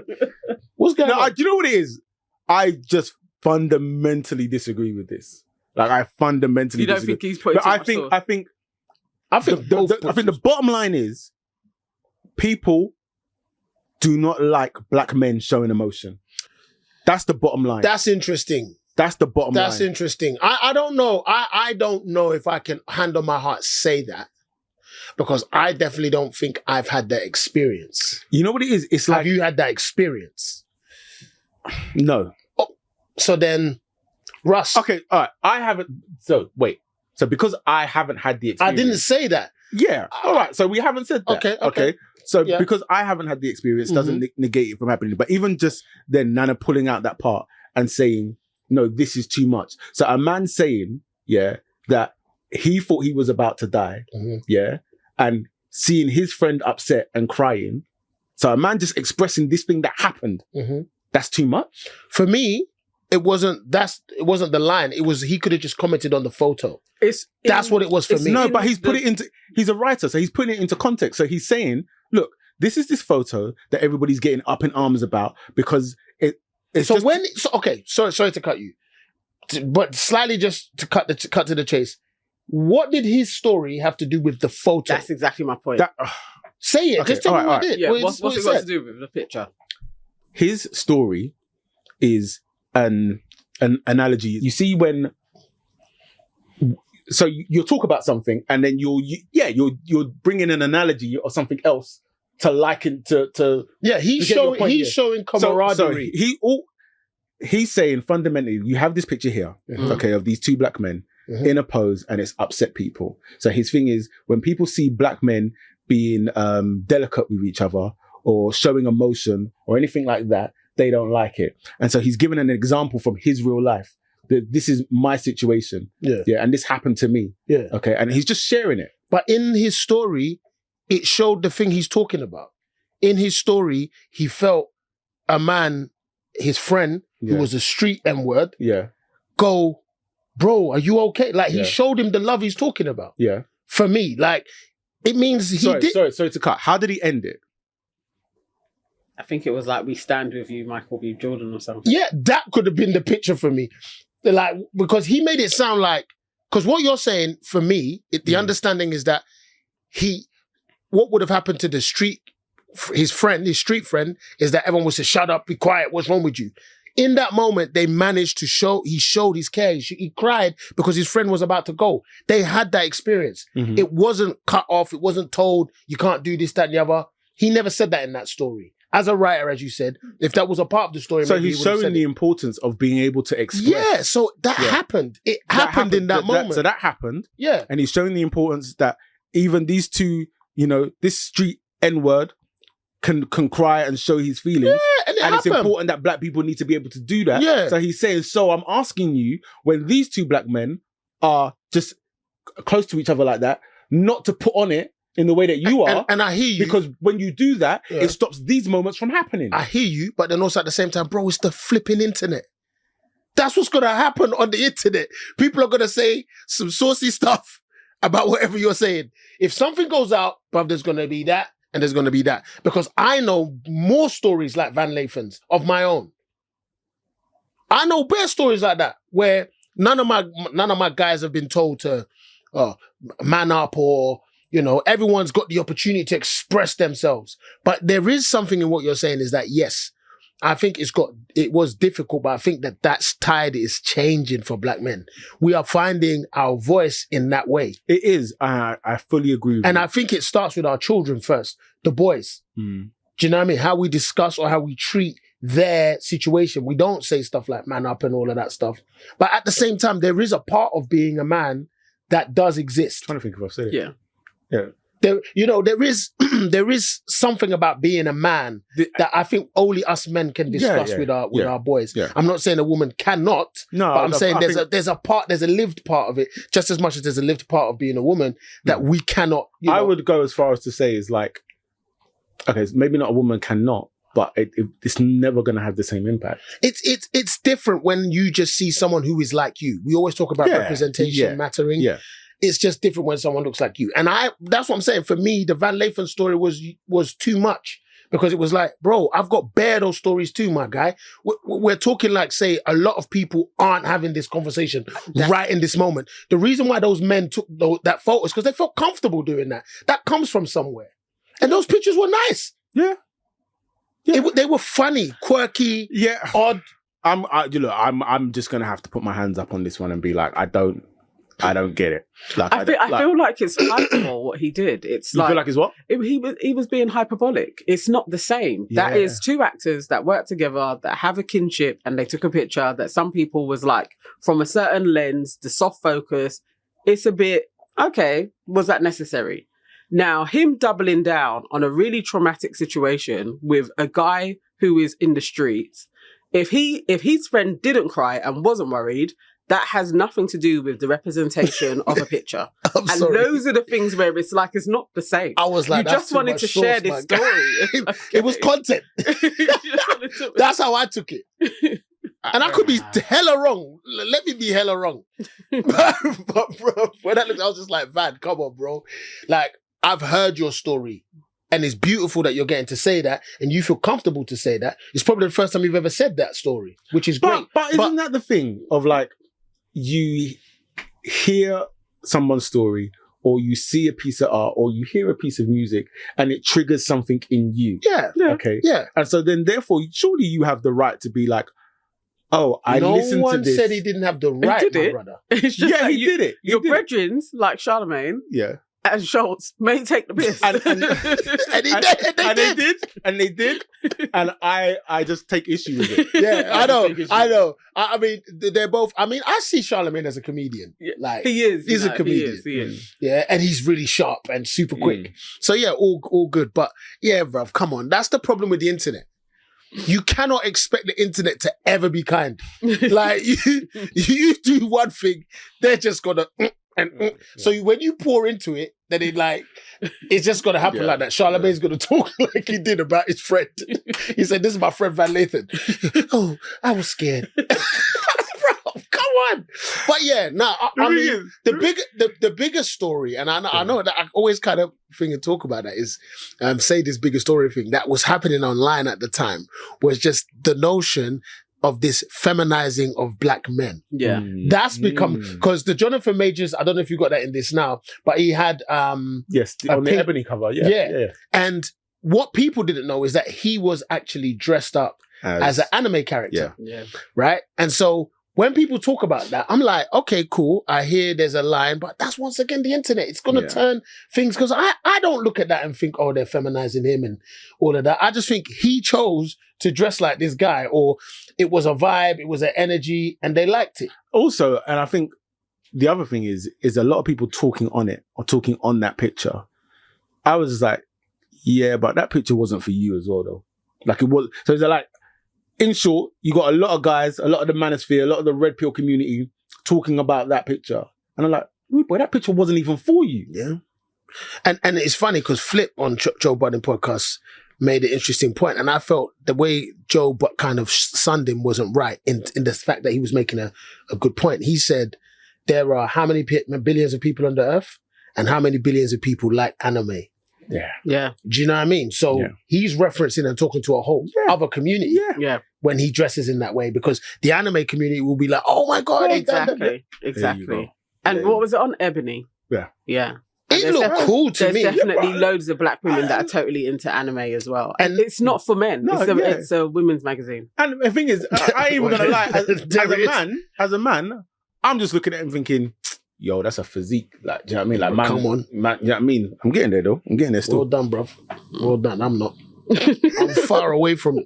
What's going on? Do you know what it is? I just fundamentally disagree with this. Like I fundamentally. You don't disagree. think he's putting too much sauce? I think the bottom line is people do not like black men showing emotion. That's the bottom line. That's interesting. That's the bottom line. That's interesting. I don't know. I don't know if I can, hand on my heart, say that. Because I definitely don't think I've had that experience. You know what it is? It's like... Have you had that experience? No. Oh, so then, Russ... Okay, all right. I haven't... So, wait. So because I haven't had the experience... I didn't say that. Yeah. All right. So we haven't said that. Okay. So because I haven't had the experience doesn't negate it from happening. But even just then, Nana pulling out that part and saying, no, this is too much. So a man saying, that he thought he was about to die, and seeing his friend upset and crying. So a man just expressing this thing that happened, that's too much? For me, it wasn't the line. It was, he could have just commented on the photo. That's what it was for me. No, but he's a writer, so he's putting it into context. So he's saying, look, this is this photo that everybody's getting up in arms about because It's So just okay, sorry to cut you, but slightly just to cut to the chase. What did his story have to do with the photo? That's exactly my point. Say it. Okay, Just tell me what it did. yeah, what what's it it got said. to do with the picture? his story is an analogy. You see when. So you'll talk about something, and then you'll bring in an analogy or something else to liken to. Yeah, he's showing camaraderie. He's saying fundamentally, you have this picture here, okay, of these two black men in a pose, and it's upset people. So his thing is, when people see black men being delicate with each other or showing emotion or anything like that, they don't like it. And so he's given an example from his real life. This is my situation. Yeah, and this happened to me. Yeah. Okay, and he's just sharing it. But in his story, it showed the thing he's talking about. In his story, he felt a man, his friend, who was a street N-word, go, bro, are you okay? Like, he showed him the love he's talking about. Yeah. For me, like, it means Sorry to cut. How did he end it? I think it was like, we stand with you, Michael B. Jordan or something. Yeah, that could have been the picture for me. Like, because he made it sound like, because what you're saying, for me, the understanding is that what would have happened to his street friend, is that everyone would say, shut up, be quiet, what's wrong with you? In that moment, they managed to he showed his care. He cried because his friend was about to go. They had that experience. It wasn't cut off. It wasn't told, you can't do this, that, and the other. He never said that in that story. As a writer, as you said, if that was a part of the story, so he's showing the importance of being able to express. Yeah, so that happened. It happened in that moment. So that happened. Yeah. And he's showing the importance that even these two, this street N-word can cry and show his feelings. Yeah, and it's important that black people need to be able to do that. Yeah. So he's saying, so I'm asking you, when these two black men are just close to each other like that, not to put on it in the way that you are. And I hear you. Because when you do that, it stops these moments from happening. I hear you, but then also at the same time, bro, it's the flipping internet. That's what's going to happen on the internet. People are going to say some saucy stuff about whatever you're saying. If something goes out, bruv, there's going to be that, and there's going to be that. Because I know more stories like Van Lathan's of my own. I know bare stories like that where none of my guys have been told to man up, or everyone's got the opportunity to express themselves. But there is something in what you're saying, is that yes, I think it was difficult, but I think that tide is changing for black men. We are finding our voice in that way. It is. I fully agree with and you. I think it starts with our children first, the boys. Do you know what I mean? How we discuss or how we treat their situation. We don't say stuff like man up and all of that stuff. But at the same time, there is a part of being a man that does exist. I'm trying to think if I've said it. Yeah. Yeah. There is something about being a man that I think only us men can discuss with our boys. Yeah. I'm not saying a woman cannot, but I'm saying there's a lived part of it, just as much as there's a lived part of being a woman that we cannot. I would go as far as to say is like, okay, maybe not a woman cannot, but it's never going to have the same impact. It's different when you just see someone who is like you. We always talk about representation mattering. Yeah. It's just different when someone looks like you. And that's what I'm saying. For me, the Van Lathan story was too much, because it was like, bro, I've got bare those stories too, my guy. We're talking like, say, a lot of people aren't having this conversation right in this moment. The reason why those men took that photo is because they felt comfortable doing that. That comes from somewhere. And those pictures were nice. Yeah. They were funny, quirky, odd. I'm just going to have to put my hands up on this one and be like, I don't get it. Like, I feel like it's hyperbole what he did. It's you feel like it's what? He was being hyperbolic. It's not the same. Yeah. That is two actors that work together, that have a kinship, and they took a picture that some people was like, from a certain lens, the soft focus, it's a bit, okay, was that necessary? Now, him doubling down on a really traumatic situation with a guy who is in the streets, if his friend didn't cry and wasn't worried, that has nothing to do with the representation of a picture. Those are the things where it's like, it's not the same. I was like, you just wanted to share this story. It was content. That's how I took it. And I could be hella wrong. Let me be hella wrong. But bro, when I looked, I was just like, Van, come on, bro. Like, I've heard your story. and it's beautiful that you're getting to say that, and you feel comfortable to say that. It's probably the first time you've ever said that story, which is great. But isn't that the thing of like, you hear someone's story, or you see a piece of art, or you hear a piece of music, and it triggers something in you. Yeah. Okay. Yeah. And so then, therefore, surely you have the right to be like, oh, I listened to this. No one said he didn't have the right, did my it. brother. It's just Yeah, that he did it. He Your did it. brethrens, like Charlemagne Yeah. and Schultz, may take the piss. And And he did. And they did. And I just take issue with it. Yeah, I know. Take issue. I know. I mean, they're both. I mean, I see Charlemagne as a comedian. Like He is. He's a comedian. He is. Yeah, and he's really sharp and super quick. So yeah, all good. But yeah, bruv, come on. That's the problem with the internet. You cannot expect the internet to ever be kind. Like you do one thing, they're just gonna So when you pour into it, then it's just gonna happen like that. Charlemagne's gonna talk like he did about his friend. He said, "This is my friend Van Lathan." Oh, I was scared. Bro, come on. But yeah, I mean, the bigger story, and I know that I always kind of think and talk about that is say this bigger story thing that was happening online at the time was just the notion of this feminizing of black men. Yeah. That's become, because the Jonathan Majors, I don't know if you got that in this now, but he had yes, on the ebony cover. Yeah. And what people didn't know is that he was actually dressed up as an anime character. Yeah. Right? And so when people talk about that, I'm like, okay, cool. I hear there's a line, but that's once again the internet. It's going to turn things, because I don't look at that and think, oh, they're feminizing him and all of that. I just think he chose to dress like this guy, or it was a vibe, it was an energy, and they liked it. Also, and I think the other thing is a lot of people talking on it or talking on that picture. I was just like, yeah, but that picture wasn't for you as well, though. Like it was. So it's like, in short, you got a lot of guys, a lot of the manosphere, a lot of the red pill community talking about that picture. And I'm like, boy, that picture wasn't even for you. Yeah. And it's funny because Flip on Joe Budden podcast made an interesting point. And I felt the way Joe kind of sunned him wasn't right in the fact that he was making a good point. He said, there are how many billions of people on the earth and how many billions of people like anime? Yeah. Yeah. Do you know what I mean? So he's referencing and talking to a whole other community when he dresses in that way, because the anime community will be like, oh my God. Exactly. And what was it on Ebony? Yeah. Yeah. It looked cool to me. There's definitely loads of black women that are totally into anime as well. And it's not for men. No, it's a women's magazine. And the thing is, I ain't even going to lie, as a man, I'm just looking at him thinking, yo, that's a physique. Like, do you know what I mean? Like, man, come on. Man, you know what I mean? I'm getting there, though. I'm getting there still. Well done, bruv. Well done. I'm not. I'm far away from it.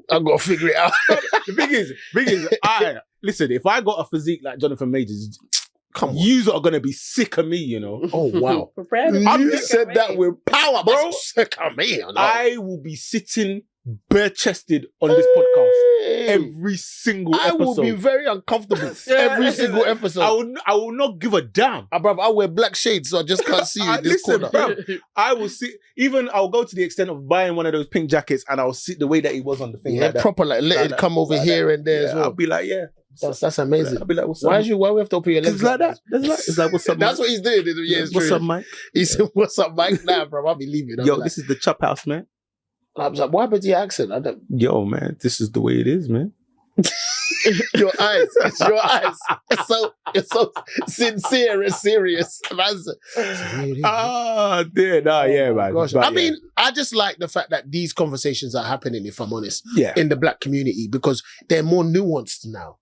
I've got to figure it out. The thing is, listen, if I got a physique like Jonathan Majors, come on. You are going to be sick of me, you know? Oh, wow. You said that with power, bro. Sick of me. You know? I will be sitting bare-chested on this podcast every single episode. I will be very uncomfortable every single episode. I will not give a damn. Bruv, I wear black shades, so I just can't see you in this corner. Bruv, I will see. Even I'll go to the extent of buying one of those pink jackets, and I'll sit the way that he was on the thing. Yeah, like proper, like let it come over here and there as well. I'll be like, yeah. That's amazing. I'll be like, what's up? Why we have to open your legs? It's like that. It's like, what's up, That's what he's doing. Yeah, what's up, Mike? He said, what's up, Mike? Nah, bro, I'll be leaving. Yo, this is the Chophouse, man. I was like, what happened to your accent? Yo, man, this is the way it is, man. Your eyes. It's your eyes. It's so sincere and serious. Dear, nah, yeah, man. Gosh. I mean, I just like the fact that these conversations are happening, if I'm honest, in the black community, because they're more nuanced now.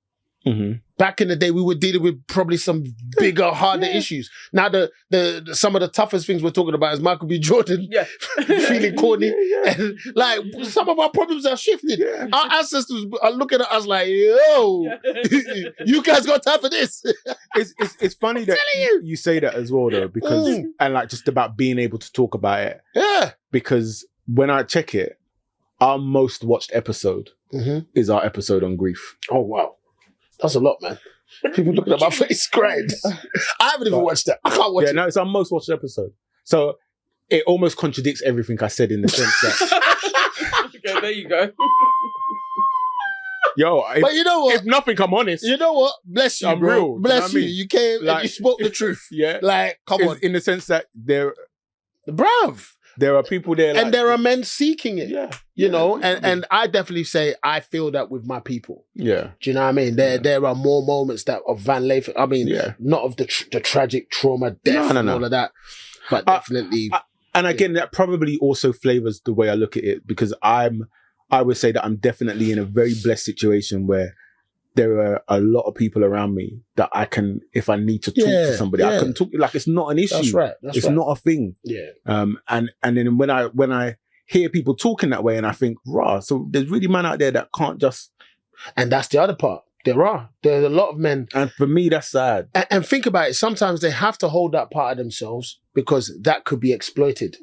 Mm-hmm. Back in the day, we were dealing with probably some bigger, harder issues. Now, the some of the toughest things we're talking about is Michael B. Jordan feeling corny. And, like, some of our problems are shifted. Our ancestors are looking at us like, yo, you guys got time for this. It's funny that you say that as well, though, because, and like just about being able to talk about it. Yeah. Because when I check it, our most watched episode is our episode on grief. Oh, wow. That's a lot, man. People looking at my face crying. I haven't even watched that. I can't watch it. No, it's our most watched episode. So it almost contradicts everything I said in the sense that... Okay, there you go. Yo, but you know what? If nothing, I'm honest. You know what? Bless you, I'm bro. real. Bless you. You know what I mean? You came and you spoke the truth. Yeah. Like, come on. In the sense that they're... Bruv. there are people there, like, and there are men seeking it. Yeah, you know, and I definitely say I feel that with my people. yeah. Do you know what I mean? There are more moments that of Van Lathan. I mean, Yeah. not of the tragic trauma, death, and all of that, but definitely. And again, that probably also flavors the way I look at it, because I would say that I'm definitely in a very blessed situation where there are a lot of people around me that I can, if I need to talk to somebody, I can talk. Like, it's not an issue. That's right. It's not a thing. Yeah. And then when I hear people talking that way, and I think, rah, so there's really men out there that can't just. And that's the other part. There's a lot of men. And for me, that's sad. And think about it. Sometimes they have to hold that part of themselves because that could be exploited.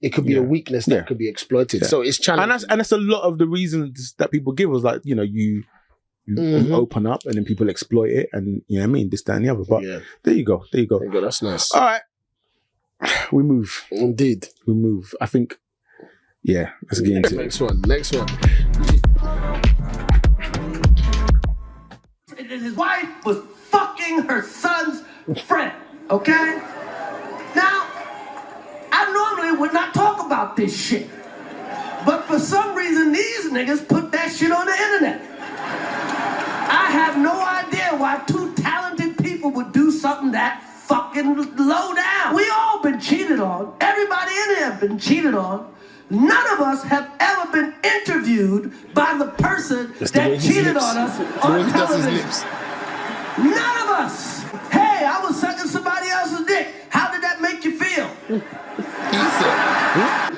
It could be a weakness that could be exploited. So it's challenging. And that's a lot of the reasons that people give was like, you know, you open up and then people exploit it, and you know what I mean, this, that, and the other. But there you go. That's nice. All right. We move. Indeed. We move. I think, let's get into it. Next one. And his wife was fucking her son's friend, okay? Now, I normally would not talk about this shit. But for some reason, these niggas put that shit on the internet. I have no idea why two talented people would do something that fucking low down. We all been cheated on. Everybody in here have been cheated on. None of us have ever been interviewed by the person that cheated on us on television. None of us. Hey, I was sucking somebody else's dick. How did that make you feel?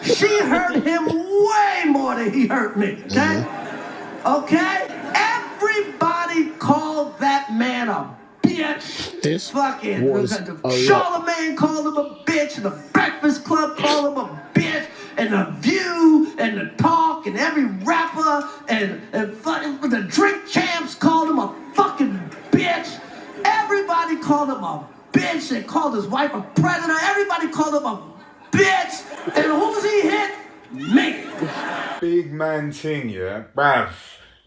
She hurt him way more than he hurt me. Okay? Okay? Everybody called that man a bitch. This fucking was Charlemagne called him a bitch, and the Breakfast Club called him a bitch, and The View, and The Talk, and every rapper, and fucking the Drink Champs called him a fucking bitch. Everybody called him a bitch. They called his wife a predator. Everybody called him a bitch. And who's he hit? Me. Big man thing, yeah? Bruv,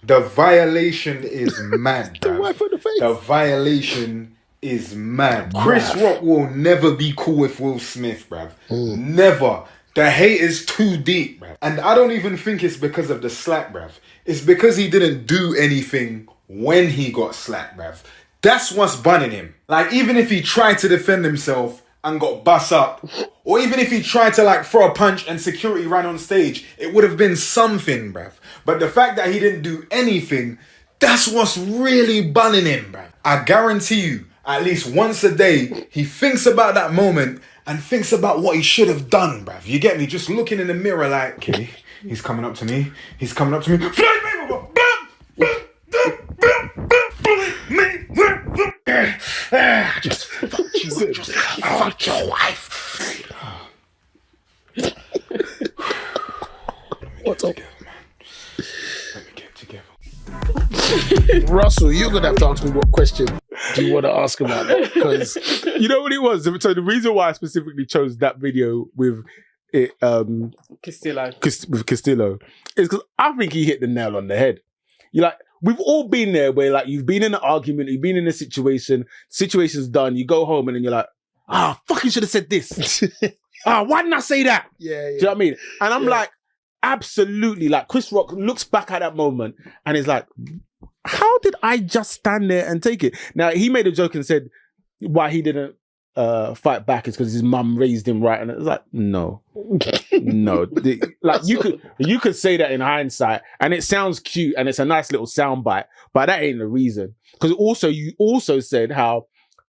the violation is mad, bruv. The violation is mad. Chris Rock will never be cool with Will Smith, bruv. Never. The hate is too deep, bruv. And I don't even think it's because of the slap, bruv. It's because he didn't do anything when he got slapped, bruv. That's what's bunning him. Like, even if he tried to defend himself and got bust up, or even if he tried to like throw a punch and security ran on stage, it would have been something, bruv. But the fact that he didn't do anything, that's what's really bunning him, bruv. I guarantee you, at least once a day, he thinks about that moment and thinks about what he should have done, bruv. You get me? Just looking in the mirror like, okay, he's coming up to me. He's coming up to me. Just fuck you. Just fuck your wife. What's up? Let me get together. Russell, you're gonna have to ask me what question do you want to ask about that? Because you know what it was. So the reason why I specifically chose that video with it, Castillo, with Castillo, is because I think he hit the nail on the head. You're like, we've all been there where like you've been in an argument, you've been in a situation, situation's done, you go home and then you're like, fucking should have said this. Why didn't I say that? Yeah. Do you know what I mean? And I'm like, absolutely. Like Chris Rock looks back at that moment and is like, how did I just stand there and take it? Now he made a joke and said why he didn't fight back is because his mum raised him right, and it was like, no. Like you could say that in hindsight, and it sounds cute and it's a nice little soundbite, but that ain't the reason. Because you also said how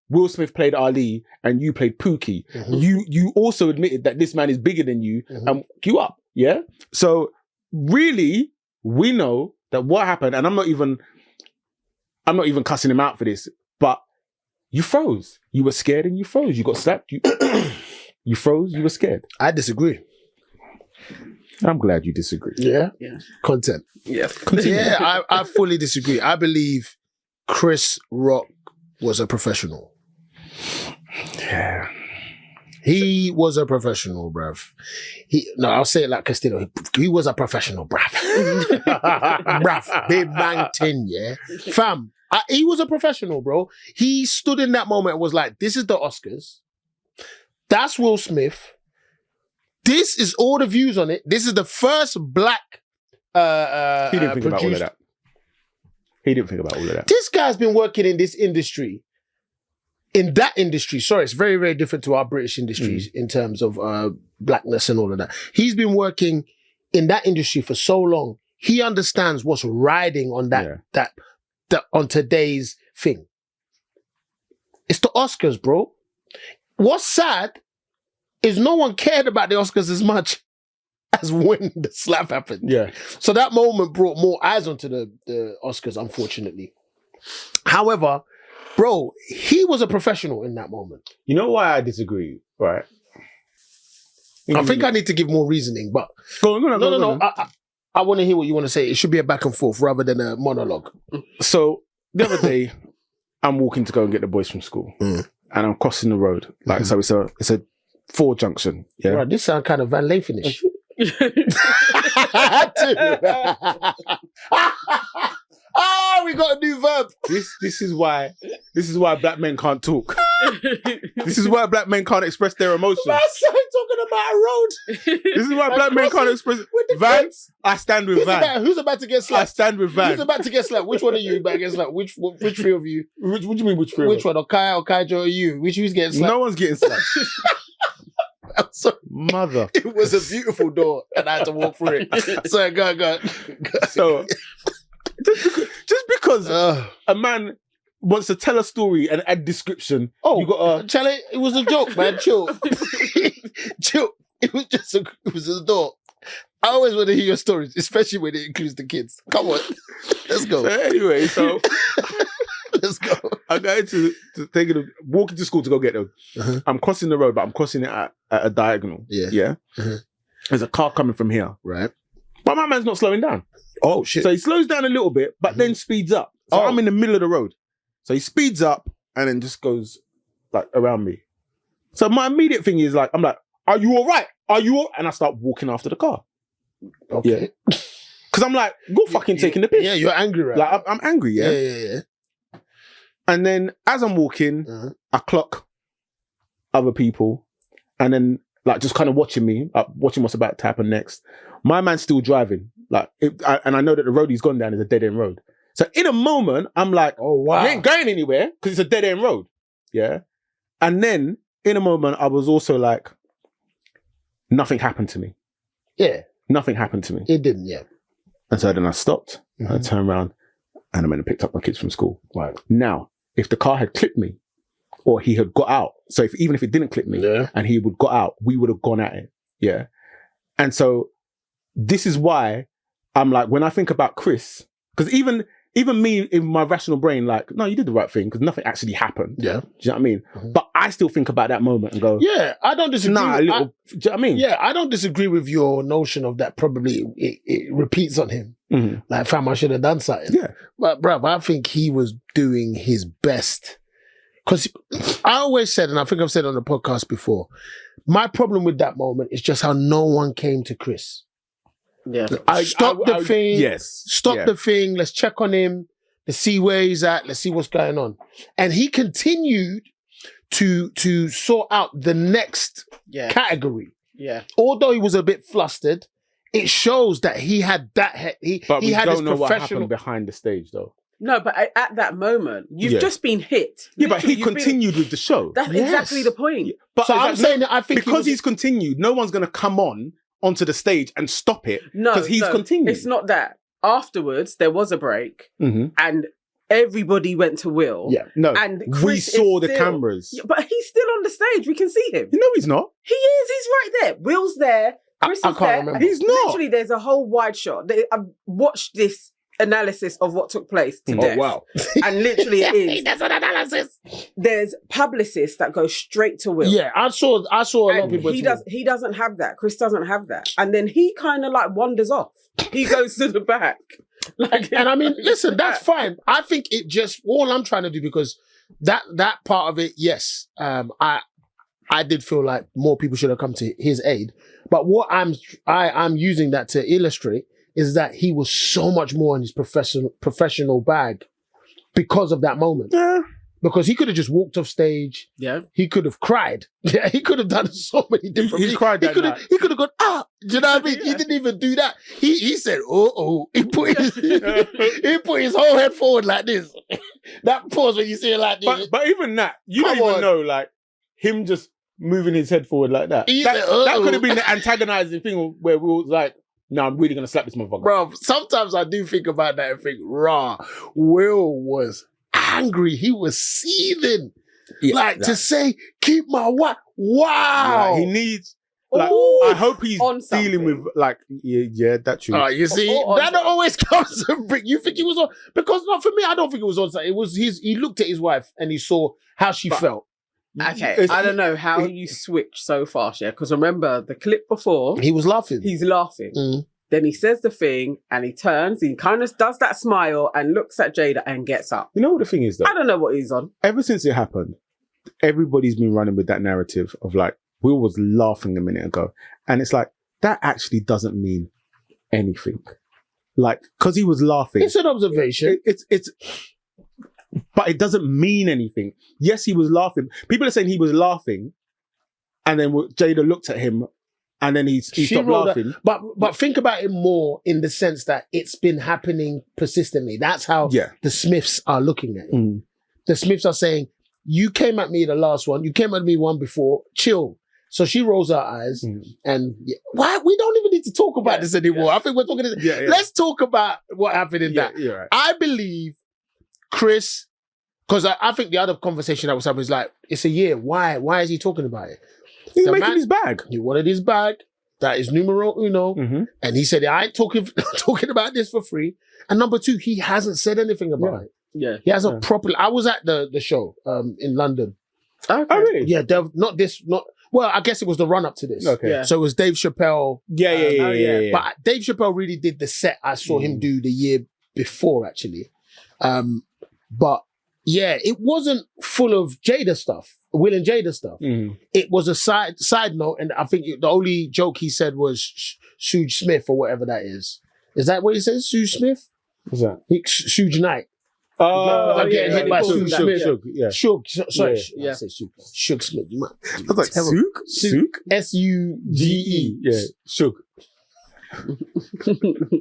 Will Smith played Ali and you played Pookie. Mm-hmm. You also admitted that this man is bigger than you and you up, yeah. So really, we know that what happened, and I'm not even cussing him out for this, but you froze. You were scared and you froze. You got slapped. You froze. You were scared. I disagree. I'm glad you disagree. Yeah. Content. Yes. Continue. Yeah, I fully disagree. I believe Chris Rock was a professional. Yeah. He was a professional, bruv. I'll say it like Castillo. He was a professional, bruv. Bruv. Big bang 10, yeah? Fam. He was a professional, bro. He stood in that moment and was like, this is the Oscars. That's Will Smith. This is all the views on it. This is the first black He didn't think about all of produced. that. He didn't think about all of that. This guy's been working in this industry. In that industry, sorry, it's very, very different to our British industries in terms of blackness and all of that. He's been working in that industry for so long. He understands what's riding on that on today's thing. It's the Oscars, bro. What's sad is no one cared about the Oscars as much as when the slap happened. Yeah. So that moment brought more eyes onto the Oscars, unfortunately. However, bro, he was a professional in that moment. You know why I disagree, right? I think I need to give more reasoning, but Go on. I want to hear what you want to say. It should be a back and forth rather than a monologue. So the other day, I'm walking to go and get the boys from school, and I'm crossing the road. Like so, it's a 4 junction. Yeah, Right, this sound kind of Van Lathan-ish. We got a new verb. This is why black men can't talk. This is why black men can't express their emotions. Man started talking about a road. This is why black men can't express. Vans, I stand with Van. Who's about to get I slapped? stand with Van. Who's about to get slapped? Which one of you about to get slapped? Which three of you? What do you mean which three? Which one? Okai, Okaijo, or you? Who's getting slapped? No one's getting slapped. I'm sorry. Mother. It was a beautiful door and I had to walk through it. Sorry, go. So just because a man wants to tell a story and add description, you got Charlie, it was a joke, man. Chill. Chill. It was a door. I always want to hear your stories, especially when it includes the kids. Come on. Let's go. So anyway, let's go. I'm going to walking to school to go get them. I'm crossing the road, but I'm crossing it at a diagonal. Yeah. There's a car coming from here. Right. But my man's not slowing down. Oh, shit. So he slows down a little bit, but then speeds up. So I'm in the middle of the road. So he speeds up and then just goes like around me. So my immediate thing is like, I'm like, are you all right? Are you all? And I start walking after the car. Okay. Yeah. Because I'm like, you're fucking taking the piss. Yeah, you're angry, right? Like, I'm angry, yeah? Yeah. And then as I'm walking, I clock other people and then like just kind of watching me, watching what's about to happen next. My man's still driving. Like, and I know that the road he's gone down is a dead end road. So in a moment, I'm like, oh, wow. You ain't going anywhere because it's a dead end road. Yeah. And then in a moment, I was also like, nothing happened to me. Yeah. Nothing happened to me. It didn't, yeah. And so then I stopped, and I turned around, and I went and picked up my kids from school. Right. Now, if the car had clipped me, or he had got out, so even if it didn't clip me, and he would got out, we would have gone at it. Yeah. And so this is why I'm like, when I think about Chris, because even me in my rational brain, like, no, you did the right thing because nothing actually happened. Yeah. Do you know what I mean? But I still think about that moment and go, yeah, I don't disagree. Nah, do you know what I mean? Yeah, I don't disagree with your notion of that probably it repeats on him. Like, fam, I should have done something. Yeah. But, bruv, I think he was doing his best. Because I always said, and I think I've said on the podcast before, my problem with that moment is just how no one came to Chris. Yeah. Stop the thing. Yes. Stop the thing. Let's check on him. Let's see where he's at. Let's see what's going on. And he continued to sort out the next category. Yeah. Although he was a bit flustered, it shows that he had that. But we had don't his know what professional happened behind the stage, though. No, but at that moment, you've just been hit. Yeah, but he Literally, continued with the show. That's exactly the point. But So I'm saying that I think because he's continued, no one's going to come onto the stage and stop it because he's continued. It's not that. Afterwards, there was a break, and everybody went to Will. Yeah, no, and we Chris saw is the still- cameras. Yeah, but he's still on the stage. We can see him. No, he's not. He is. He's right there. Will's there. Chris I is can't there. remember. He's not. Literally, there's a whole wide shot. I've watched this analysis of what took place to death. Oh, wow. And literally it is. That's an analysis. There's publicists that go straight to Will. Yeah, I saw a lot of And people. he doesn't have that. Chris doesn't have that. And then he kind of like wanders off. He goes to the back. Like, and I mean, listen, that's fine. I think it just all I'm trying to do, because that part of it, yes, I did feel like more people should have come to his aid. But what I'm using that to illustrate is that he was so much more in his professional bag because of that moment. Yeah. because he could have just walked off stage. Yeah. He could have cried. Yeah, he could have done so many different He cried that night. He could have gone, do you know what I mean? He didn't even do that. He said, he put his whole head forward like this. That pause when you see it like this. But even that, you don't even know, like, him just moving his head forward like that. He That, said, that could have been the antagonizing thing where we were like, no, I'm really going to slap this motherfucker. Bro, sometimes I do think about that and think, Will was angry. He was seething. Yeah, to say, keep my wife. Wow. Like, he needs, like, Ooh, I hope he's on dealing with, like, yeah, that's true. You see, that always comes to bring. You think he was on, because not for me, I don't think it was on. It was he looked at his wife and he saw how she felt. Okay, I don't know how you switch so fast, yeah? Because remember, the clip before, He was laughing. he's laughing. Mm. Then he says the thing and he turns, he kind of does that smile and looks at Jada and gets up. You know what the thing is, though? I don't know what he's on. Ever since it happened, everybody's been running with that narrative of, like, Will was laughing a minute ago. And it's like, that actually doesn't mean anything. Like, because he was laughing. It's an observation. But it doesn't mean anything. Yes, he was laughing. People are saying he was laughing, and then Jada looked at him, and then he stopped laughing. But think about it more in the sense that it's been happening persistently. That's how the Smiths are looking at it. Mm. The Smiths are saying, you came at me the last one, you came at me one before, chill. So she rolls her eyes, and why we don't even need to talk about this anymore. I think we're talking. Let's talk about what happened in that. Yeah, right. I believe Chris, because I think the other conversation that was happening is like, it's a year. Why is he talking about it? He's The making man- his bag. He wanted his bag. That is numero uno. And he said, I ain't talking about this for free. And number two, he hasn't said anything about it. Yeah. He hasn't properly. I was at the show in London. Okay. Oh, really? Yeah, well, I guess it was the run up to this. Okay. Yeah. So it was Dave Chappelle. Yeah. But Dave Chappelle really did the set I saw him do the year before, actually. But yeah, it wasn't full of Jada stuff, Will and Jada stuff. It was a side note, and I think the only joke he said was Suge Smith or whatever that is. Is that what he says? Suge Smith? What's that? Suge Knight. Oh, getting hit by Suge Smith. Sorry. Yeah. I said Suge. Suge Smith. I was like, Sook? S-U-G-E. Yeah, Sook.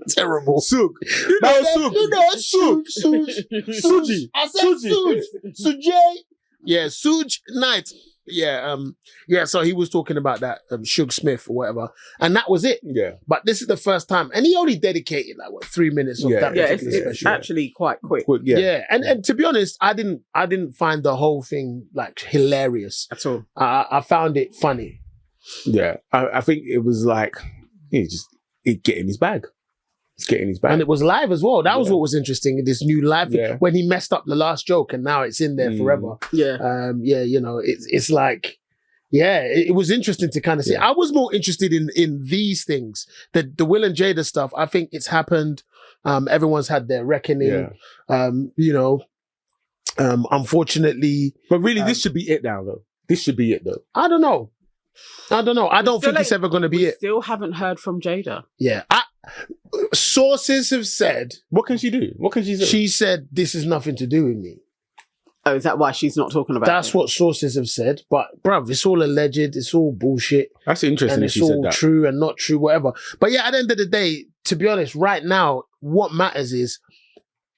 Terrible. Sook. You know Sook. You know Suge. Suji. I said Suge. Suge. Yeah, Suge Knight. Yeah, so he was talking about that, Suge Smith or whatever. And that was it. Yeah. But this is the first time. And he only dedicated 3 minutes of that Yeah, particular it's special. actually quite quick. Yeah. And to be honest, I didn't find the whole thing hilarious At all. I found it funny. Yeah. I think it was like, he's getting his bag. He's getting his bag. And it was live as well. That was what was interesting. This new live thing, Yeah. when he messed up the last joke and now it's in there forever. Yeah. It's like, it was interesting to kind of see. I was more interested in these things. The Will and Jada stuff, I think it's happened. Everyone's had their reckoning. Unfortunately. But really, this should be it now, though. This should be it, though. I don't know. I don't think it's ever going to be it. Still haven't heard from Jada. Yeah. Sources have said. What can she do? What can she do? She said, this has nothing to do with me. Oh, is that why she's not talking about That's it? what sources have said. But, bruv, it's all alleged. It's all bullshit. That's interesting And that it's she said all that. true and not true, whatever. But yeah, at the end of the day, to be honest, right now, what matters is,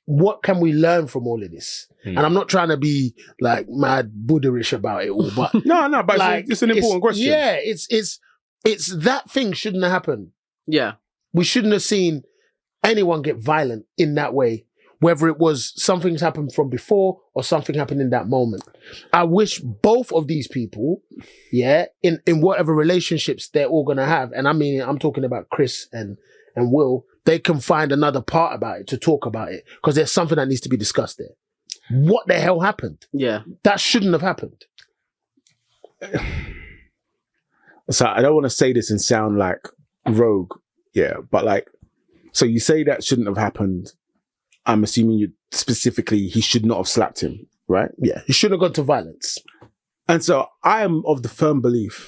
what can we learn from all of this? And I'm not trying to be mad Buddha-ish about it all, but no, but it's an important question. Yeah, it's that thing shouldn't have happened. Yeah. We shouldn't have seen anyone get violent in that way, whether it was something's happened from before or something happened in that moment. I wish both of these people, in whatever relationships they're all gonna have, and I mean, I'm talking about Chris and Will, they can find another part about it to talk about it, because there's something that needs to be discussed there. What the hell happened? Yeah. That shouldn't have happened. So I don't want to say this and sound like rogue, but so you say that shouldn't have happened. I'm assuming he should not have slapped him, right? Yeah, he shouldn't have gone to violence. And so I am of the firm belief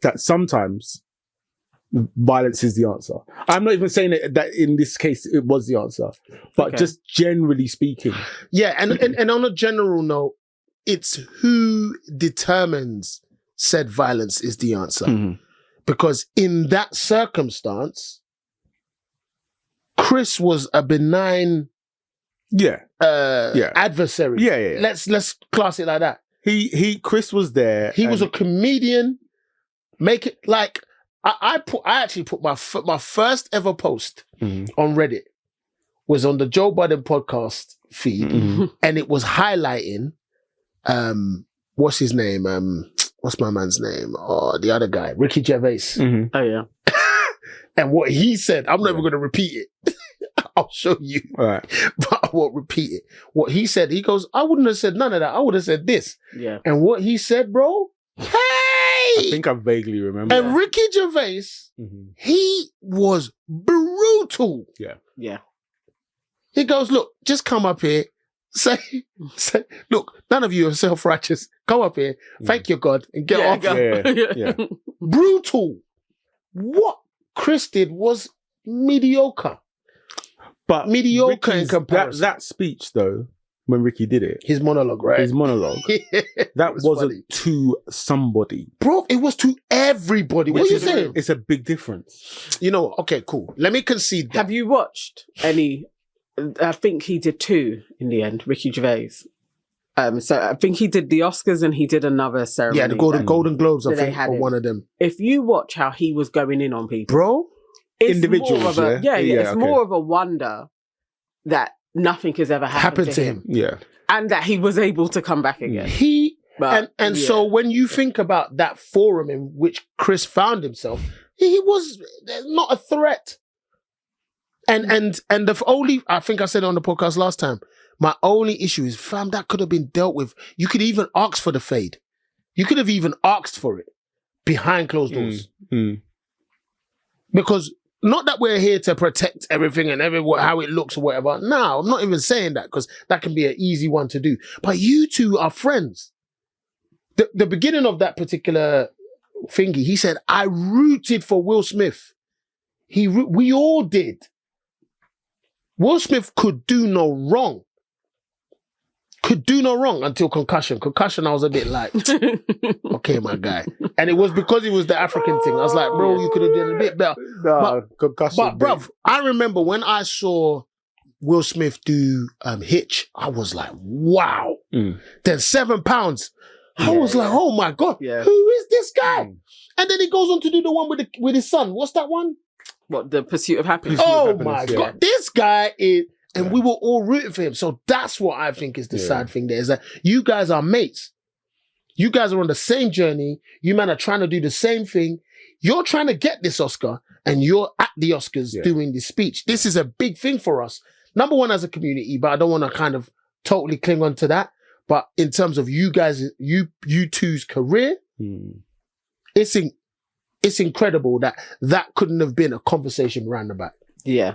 that sometimes violence is the answer. I'm not even saying that in this case it was the answer, but just generally speaking. Yeah, and on a general note, it's who determines said violence is the answer. Because in that circumstance, Chris was a benign adversary. Yeah. Let's class it like that. Chris was there. He was a comedian. Make it like I actually put my first ever post on Reddit was on the Joe Budden podcast feed, and it was highlighting what's his name? What's my man's name? Oh, the other guy, Ricky Gervais. Oh yeah. And what he said, I'm never going to repeat it. I'll show you, right, but I won't repeat it. What he said, he goes, I wouldn't have said none of that. I would have said this. Yeah. And what he said, bro, I think I vaguely remember. And Ricky Gervais, he was brutal. Yeah. He goes, look, just come up here. Say, look, none of you are self-righteous. Come up here, thank your God, and get off. Yeah. Brutal. What Chris did was mediocre. But mediocre in comparison. That speech, though, when Ricky did it. His monologue, right? His monologue. That wasn't funny. To somebody. Bro, it was to everybody. What are you saying? It's a big difference. You know what? Okay, cool. Let me concede that. Have you watched any... I think he did 2 in the end, Ricky Gervais. So I think he did the Oscars and he did another ceremony. Yeah, the Golden Globes, I think, or one of them. If you watch how he was going in on people... Bro? It's individuals, it's more of a wonder that nothing has ever happened to him. Yeah. And that he was able to come back again. So when you think about that forum in which Chris found himself, he was not a threat. And the only, I think I said it on the podcast last time, my only issue is, fam, that could have been dealt with. You could even ask for the fade. You could have even asked for it behind closed doors. Because not that we're here to protect everything and how it looks or whatever. No, I'm not even saying that, because that can be an easy one to do. But you two are friends. The beginning of that particular thingy, he said, I rooted for Will Smith. We all did. Will Smith could do no wrong. Could do no wrong until concussion. Concussion, I was a bit like, okay, my guy. And it was because it was the African thing. I was like, bro, you could have done a bit better. Concussion. But bruv, I remember when I saw Will Smith do Hitch, I was like, wow. Then £7. I was like, oh my God, who is this guy? And then he goes on to do the one with his son. What's that one? What, The Pursuit of Happiness? My God. This guy is... And we were all rooting for him. So that's what I think is the sad thing there, is that you guys are mates. You guys are on the same journey. You men are trying to do the same thing. You're trying to get this Oscar and you're at the Oscars doing this speech. This is a big thing for us. Number one, as a community, but I don't want to kind of totally cling on to that. But in terms of you guys, you two's career, it's incredible that couldn't have been a conversation roundabout. Yeah.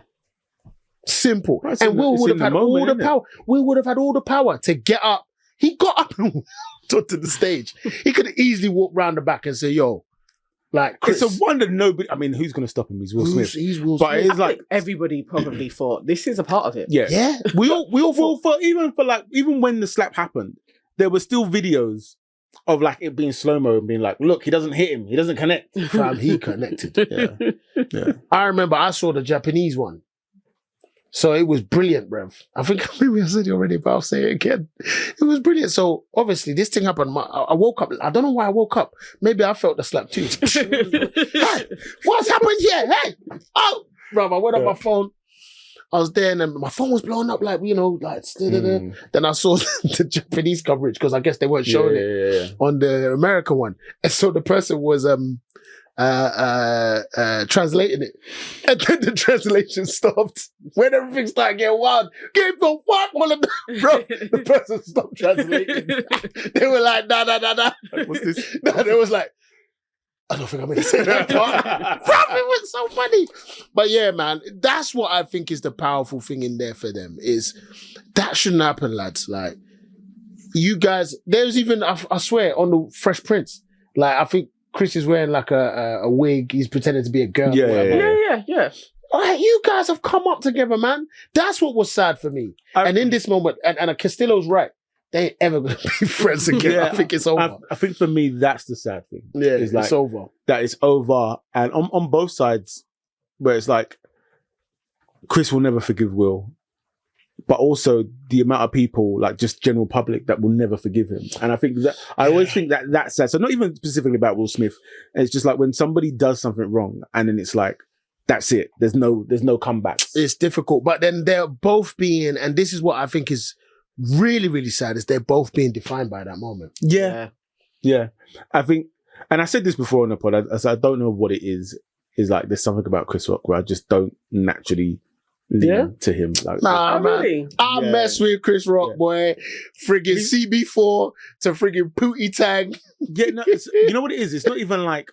Simple. And Will would have had all the power. Will would have had all the power to get up. He got up and walked to the stage. He could have easily walked round the back and say, yo, like, Chris. It's a wonder nobody, I mean, who's going to stop him? He's Will Smith. He's Will Smith. But it's like, everybody probably thought this is a part of it. Yeah. We all thought, even when the slap happened, there were still videos of like it being slow-mo and being like, look, he doesn't hit him. He doesn't connect. Fam, he connected. Yeah. I remember I saw the Japanese one. So it was brilliant, bruv. I think maybe I said it already, but I'll say it again. It was brilliant. So obviously this thing happened. I woke up. I don't know why I woke up. Maybe I felt the slap too. Hey, what's happened here? Hey, oh, bruv, I went on my phone. I was there and then my phone was blowing up like, Then I saw the Japanese coverage because I guess they weren't showing it on the American one. And so the person was translating it. And then the translation stopped. When everything started getting wild, give the fuck all of them. Bro, the person stopped translating. They were like, nah. Like, what's this? No, they was like, I don't think I'm going to say that part. Bro, it was so funny. But yeah, man, that's what I think is the powerful thing in there for them, is that shouldn't happen, lads. Like, you guys, there's even, I swear, on the Fresh Prince, like, I think Chris is wearing like a wig. He's pretending to be a girl. Yeah. All right, you guys have come up together, man. That's what was sad for me. And in this moment, and Castillo's right. they ain't ever gonna be friends again. I think it's over. I think for me, that's the sad thing. Yeah, it's like, it's over. That it's over. And on both sides, where it's like, Chris will never forgive Will. But also the amount of people, like just general public, that will never forgive him. And I think that, I always think that that's sad. So not even specifically about Will Smith. It's just like when somebody does something wrong and then it's like, that's it. There's no comebacks. It's difficult. But then they're both being, and this is what I think is really, really sad, is they're both being defined by that moment. Yeah. I think, and I said this before on the pod, I said, I don't know what it is like there's something about Chris Rock where I just don't naturally lean to him. Like, man. Really? I mess with Chris Rock, boy. Friggin' CB4 to friggin' Pootie Tang. Yeah, no, you know what it is? It's not even like...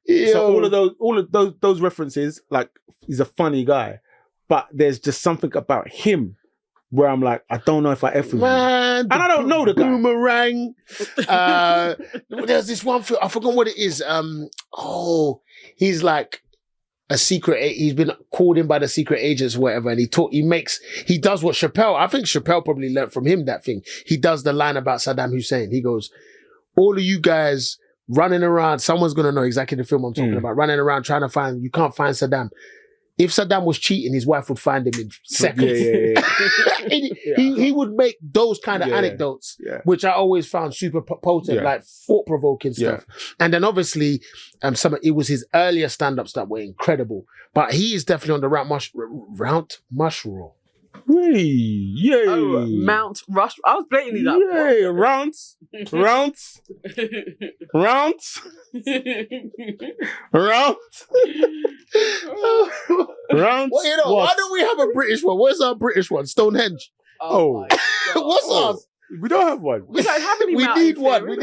So all of those references, like, he's a funny guy. But there's just something about him where I'm like, I don't know if I F with him. And I don't know the guy. Boomerang. There's this one film, I forgot what it is. He's like a secret, he's been called in by the secret agents or whatever, and he does what Chappelle, I think Chappelle probably learned from him that thing. He does the line about Saddam Hussein. He goes, all of you guys running around, someone's going to know exactly the film I'm talking about, running around trying to find, you can't find Saddam. If Saddam was cheating, his wife would find him in seconds. He would make those kind of anecdotes, which I always found super potent, like thought-provoking stuff. And then obviously, it was his earlier stand-ups that were incredible. But he is definitely on the Mount Rushmore. Mount Rush. I was blatantly that. Rounds. Rounds. Well, you know, why don't we have a British one? Where's our British one? Stonehenge. What's ours? We don't have one. We don't have any. We need one. We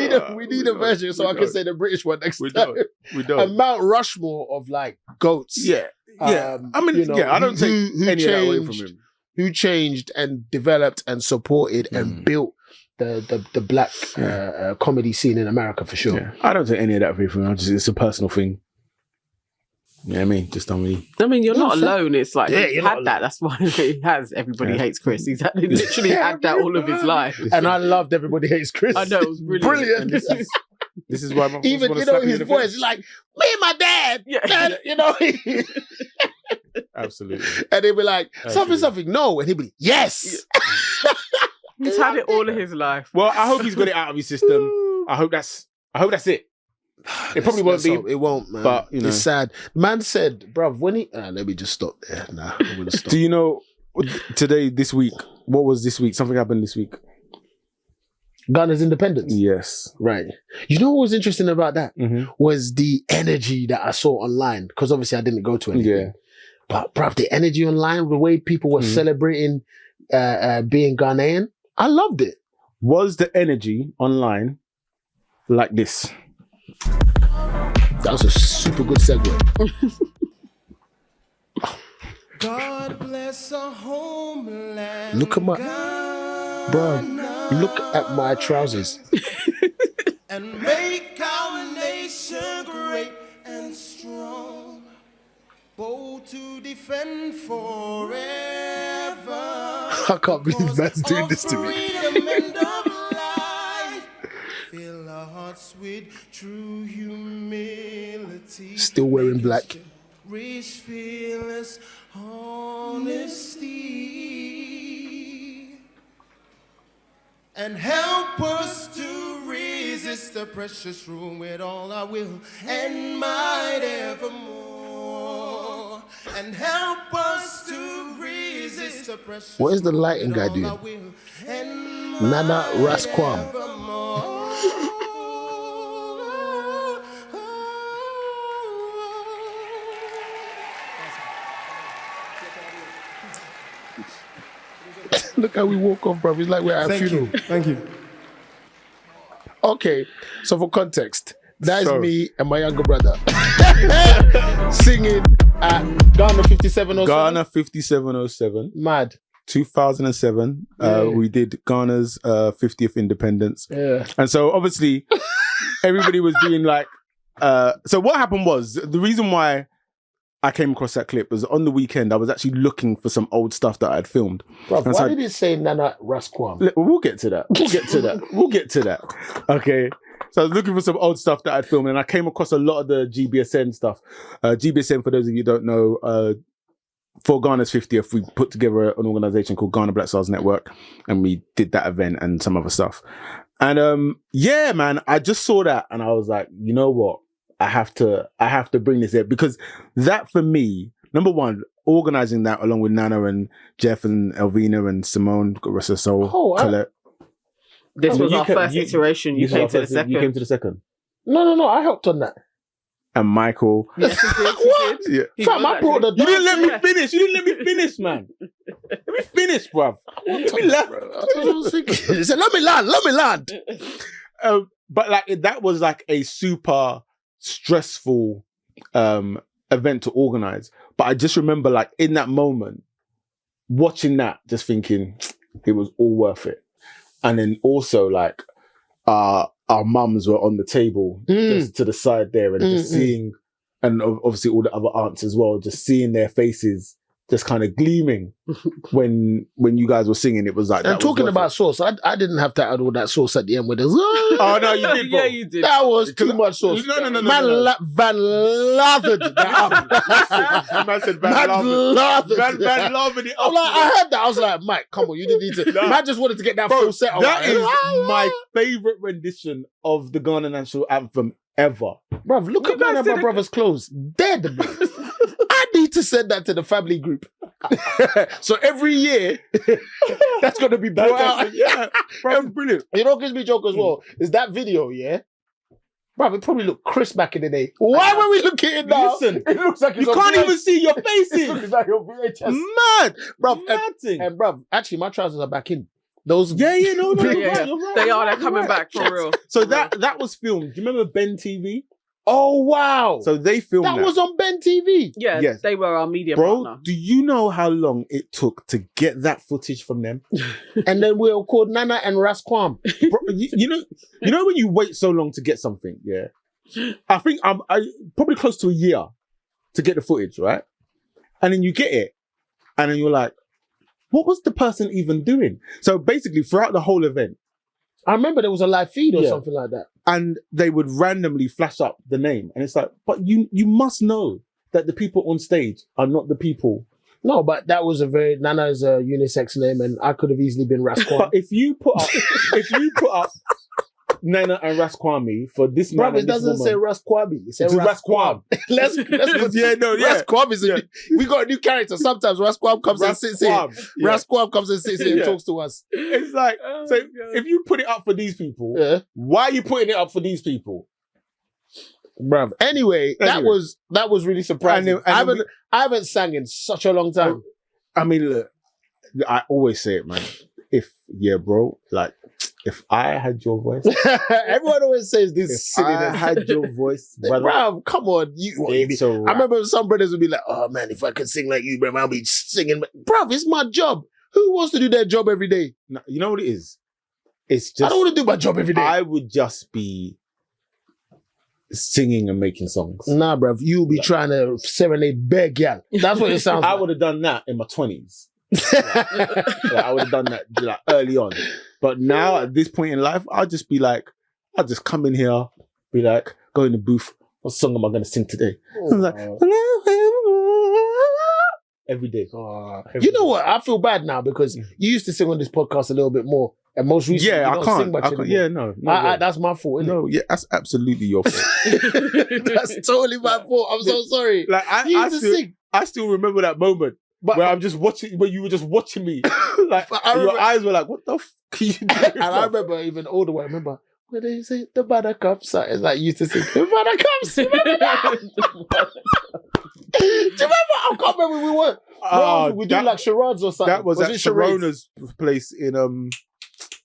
need a version so I can say the British one next time. We don't. A Mount Rushmore of like goats. Yeah. I mean, I don't take any of that away from him. Who changed and developed and supported and built the black comedy scene in America for sure. Yeah. I don't take any of that away from him. It's a personal thing. Yeah, I mean, just don't really. I mean, you're not alone. It's like he's had that. That's why he has Everybody Hates Chris. He's literally had that all of his life. And I loved Everybody Hates Chris. I know, it was brilliant. This is why my even his voice is like me and my dad. Yeah. You know. Absolutely. And they'd be like, something, no. And he'd be, yes. He's had it all of his life. Well, I hope he's got it out of his system. I hope that's it. It probably won't be. It won't, man. But, you know. It's sad. Man said, bruv, when he... let me just stop there. Nah, I'm going to stop. Do you know, this week, what was this week? Something happened this week. Ghana's independence? Yes. Right. You know what was interesting about that? Was the energy that I saw online. Because obviously I didn't go to anything. Yeah. But bruv, the energy online, the way people were celebrating being Ghanaian, I loved it. Was the energy online like this? That was a super good segue. God bless our homeland. Look at my... Bruv, look at my trousers. And make our nation great and strong. Bold to defend forever. I can't believe man's doing this to me. Fill our hearts with true humility. Still wearing black. Rich, fearless honesty. And help us to resist the precious room with all our will and might evermore. And help us to resist the precious. What is the lighting guy doing? Nana Rasquam. Look how we walk off, bro. It's like we're at a funeral. Thank you. Okay, so for context, that is me and my younger brother singing at Ghana 5707. Ghana 5707. Mad. 2007. We did Ghana's 50th independence. Yeah. And so obviously everybody was doing like. So what happened was the reason why I came across that clip was on the weekend. I was actually looking for some old stuff that I had filmed. Bruv, And why so did it say Nana Rasquam? we'll get to that. We'll get to that. Okay. So I was looking for some old stuff that I'd filmed, and I came across a lot of the GBSN stuff. GBSN, for those of you who don't know, for Ghana's 50th, we put together an organization called Ghana Black Stars Network, and we did that event and some other stuff. And yeah, man, I just saw that, and I was like, you know what? I have to bring this here, because that for me, number one, organizing that along with Nana and Jeff and Elvina and Simone, Ressa Soul, Colette. This was our first iteration. You came to the second. You came to the second. No, I helped on that. And Michael. Yes, he did. What? Yeah. Fam, I brought the You didn't let me finish. You didn't let me finish, man. Let me finish, bruv. Let me land. He said, let me land. But like that was like a super stressful event to organize. But I just remember like in that moment, watching that, just thinking it was all worth it. And then also like our mums were on the table just to the side there, and just seeing, and obviously all the other aunts as well, just seeing their faces just kind of gleaming when you guys were singing. It was like, and talking about sauce, I didn't have to add all that sauce at the end with us. Oh no, you did, bro. Yeah, you did. That was too much sauce. No. Man Van lathered that up. Man said Man lathered. Van lathered it I'm up. like, I heard that. I was like, Mike, come on, you didn't need to. No. Man just wanted to get that Bro, full set. that is my favorite rendition of the Ghana national anthem ever. Bruv, look at man and my brother's clothes. Dead, bro. I need to send that to the family group. So every year, that's going to be brought out. Yeah, bro, brilliant. You know what gives me joke as well? Is that video, yeah? Bruv, it probably looked crisp back in the day. Why were we looking at it now? Listen, it looks like it's you on can't VHS. even see your It faces. looks like your VHS. Mad, Bruv, mad thing. and bruv, actually, my trousers are back in. Those, No, Yeah, you're yeah. right. They are. They're coming back for real. So that was filmed. Do you remember Ben TV? Oh, wow. So they filmed that was on Ben TV. Yeah, Yes. they were our media Bro, partner. do you know how long it took to get that footage from them? And then we were called Nana and Rasquam. Bro, you know when you wait so long to get something, yeah? I think I probably close to a year to get the footage, right? And then you get it, and then you're like, what was the person even doing? So basically, throughout the whole event, I remember there was a live feed or Yeah. something like that. and they would randomly flash up the name, and it's like, but you must know that the people on stage are not the people. No, but that was Nana is a unisex name, and I could have easily been Rasquam. But if you put up Nana and Raskwami for this man, Bruv, it and this doesn't woman, say Rasquami. It says it's Rasquam. let's Yeah, no, yeah. Rasquam is we got a new character. Sometimes Rasquam comes and sits here. Rasquam, yeah. Rasquam comes and sits here and Yeah. talks to us. It's like, so if you put it up for these people, why are you putting it up for these people? Bruv. Anyway, that was really surprising. And I haven't sang in such a long time. I mean, look, I always say it, man. If I had your voice, Everyone always says this if silliness. I had your voice, brother, Bruv, come on. it's a I wrap. remember some brothers would be like, oh man, if I could sing like you, bruv, I'll be singing. Bruv, it's my job. Who wants to do their job every day? No, you know what it is? It's just I don't want to do my job every day. I would just be singing and making songs. Nah, bruv, you'll be trying to serenade bare gal. That's what it sounds I like. would have done that in my 20s. I would have done that like early on. But now at this point in life, I'll just come in here, be like, go in the booth. What song am I going to sing today? I'm like, every day. You know what? I feel bad now because you used to sing on this podcast a little bit more. And most recently, Yeah, you I don't sing can't. much anymore. Yeah, no. That's my fault, isn't No, yeah, that's absolutely your fault. it? That's totally my fault. I'm so sorry. Like You used to sing. I still remember that moment where I'm just watching, where you were just watching me. Like your eyes were like, what the f are you doing? And I remember even older one, I remember when they say the buttercups, it's like you used to sing the buttercups. Remember that? Do you remember? I can't remember where we were. We do like charades or something. That was at it charades? Sharona's place in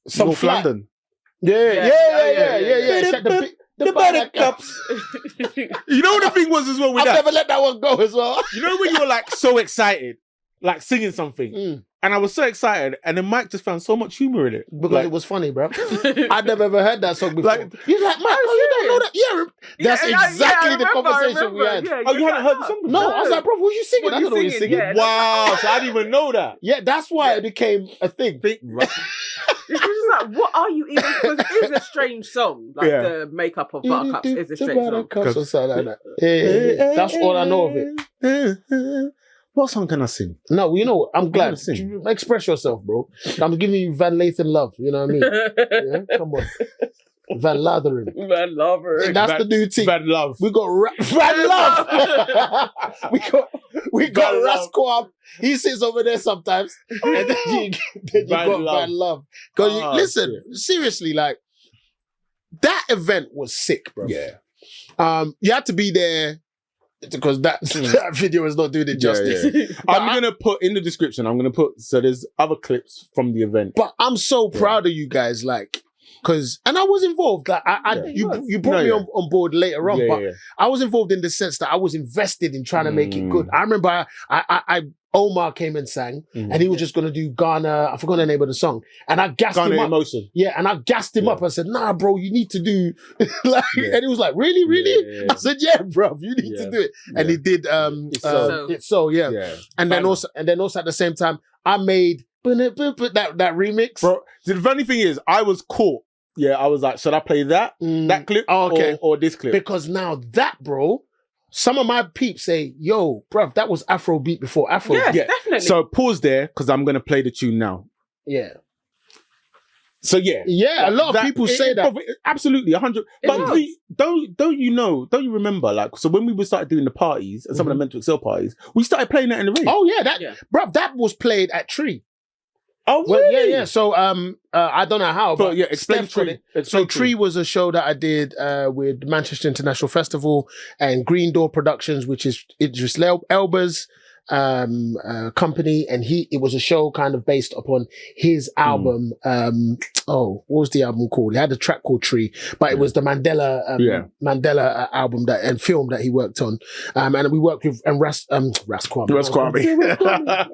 Some North flat. London. Yeah. It's like the buttercups. You know what the thing was as well with I've that? never let that one go as well. You know when you were like so excited, like singing something, And I was so excited, and then Mike just found so much humor in it because it was funny, bro. I'd never ever heard that song before. He's like, Mike, you don't know that? Yeah, that's exactly the conversation we had. Yeah, you hadn't heard the song before? No, I was like, bro, what are you singing? I don't know what you're singing. Yeah, wow, so I didn't even know that. Yeah, that's why it became a thing. It's just like, what are you even? Because it is a strange song. Like the makeup of Buttercups is a strange song. Or something like that. That's all I know of it. What song can I sing? No, you know, I'm glad. Express yourself, bro. I'm giving you Van Lathan love. You know what I mean? Yeah? Come on. Van Lathering. Van Lathering. That's the new thing. Van Love. We got Van Love. we got Rasquam. He sits over there sometimes. And then you got Van Love. Listen, seriously, like, that event was sick, bro. Yeah. You had to be there because that video is not doing it justice. Yeah. I'm going to put in the description, so there's other clips from the event. But I'm so proud of you guys, like, and I was involved. Like, you brought me on board later on, but I was involved in the sense that I was invested in trying to make it good. I remember Omar came and sang, and he was just going to do Ghana. I forgot the name of the song, and I gassed him up. Emotion. Yeah, and I gassed him up. I said, "Nah, bro, you need to do." And he was like, "Really, really?" I said, "Yeah, bro, you need to do it." And he did. It's so. And then also at the same time, I made that remix. Bro, the funny thing is, I was caught. Yeah, I was like, should I play that clip or this clip? Because now that, bro, some of my peeps say, yo, bruv, that was Afrobeat before Afro. Yes, definitely. So pause there, because I'm going to play the tune now. Yeah. So yeah. Yeah, a lot of people say that. Absolutely, 100. But don't you remember, like, so when we started doing the parties, and some of the Mental Excel parties, we started playing that in the rave. Oh yeah, bruv, that was played at Tree. Oh, really? Yeah. So, I don't know how, but explain Tree. So Tree was a show that I did with Manchester International Festival and Green Door Productions, which is Idris Elba's company, and it was a show kind of based upon his album. What was the album called? He had a track called Tree, but it was the Mandela album and film that he worked on. And we worked with Ras Kwame.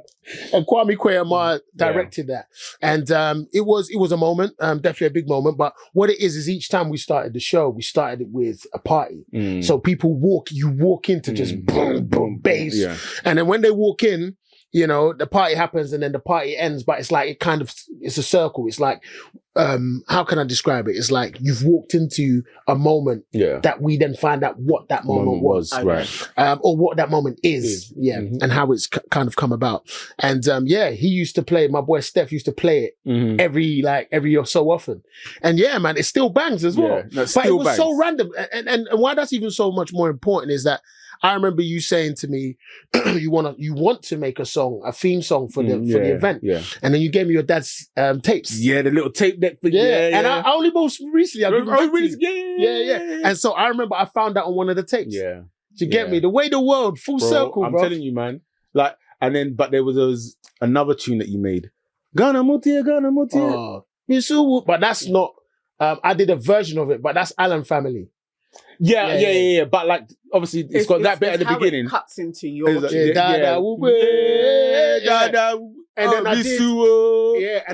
And Kwame Kweyama directed that. And it was a moment, definitely a big moment. But what it is each time we started the show, we started it with a party. So people walk into just boom, boom, bass. Yeah. And then when they walk in, you know, the party happens and then the party ends, but it's like it's a circle. It's like, how can I describe it? It's like you've walked into a moment that we then find out what that moment was. Right. Or what that moment is. And how it's kind of come about. And he used to play, my boy Steph used to play it every so often. And yeah, man, it still bangs as well. But it was so random. And why that's even so much more important is that I remember you saying to me, you want to make a theme song for the event. Yeah. And then you gave me your dad's tapes. Yeah, the little tape deck thing. And I only most recently And so I remember I found that on one of the tapes. Yeah. To get me the way the world, full circle, bro. I'm telling you, man. Like, and then but there was another tune that you made. Ghana Mutia. But that's not I did a version of it, but that's Alan Family. Yeah. But like, obviously, it's got that bit at the beginning. It cuts into your. And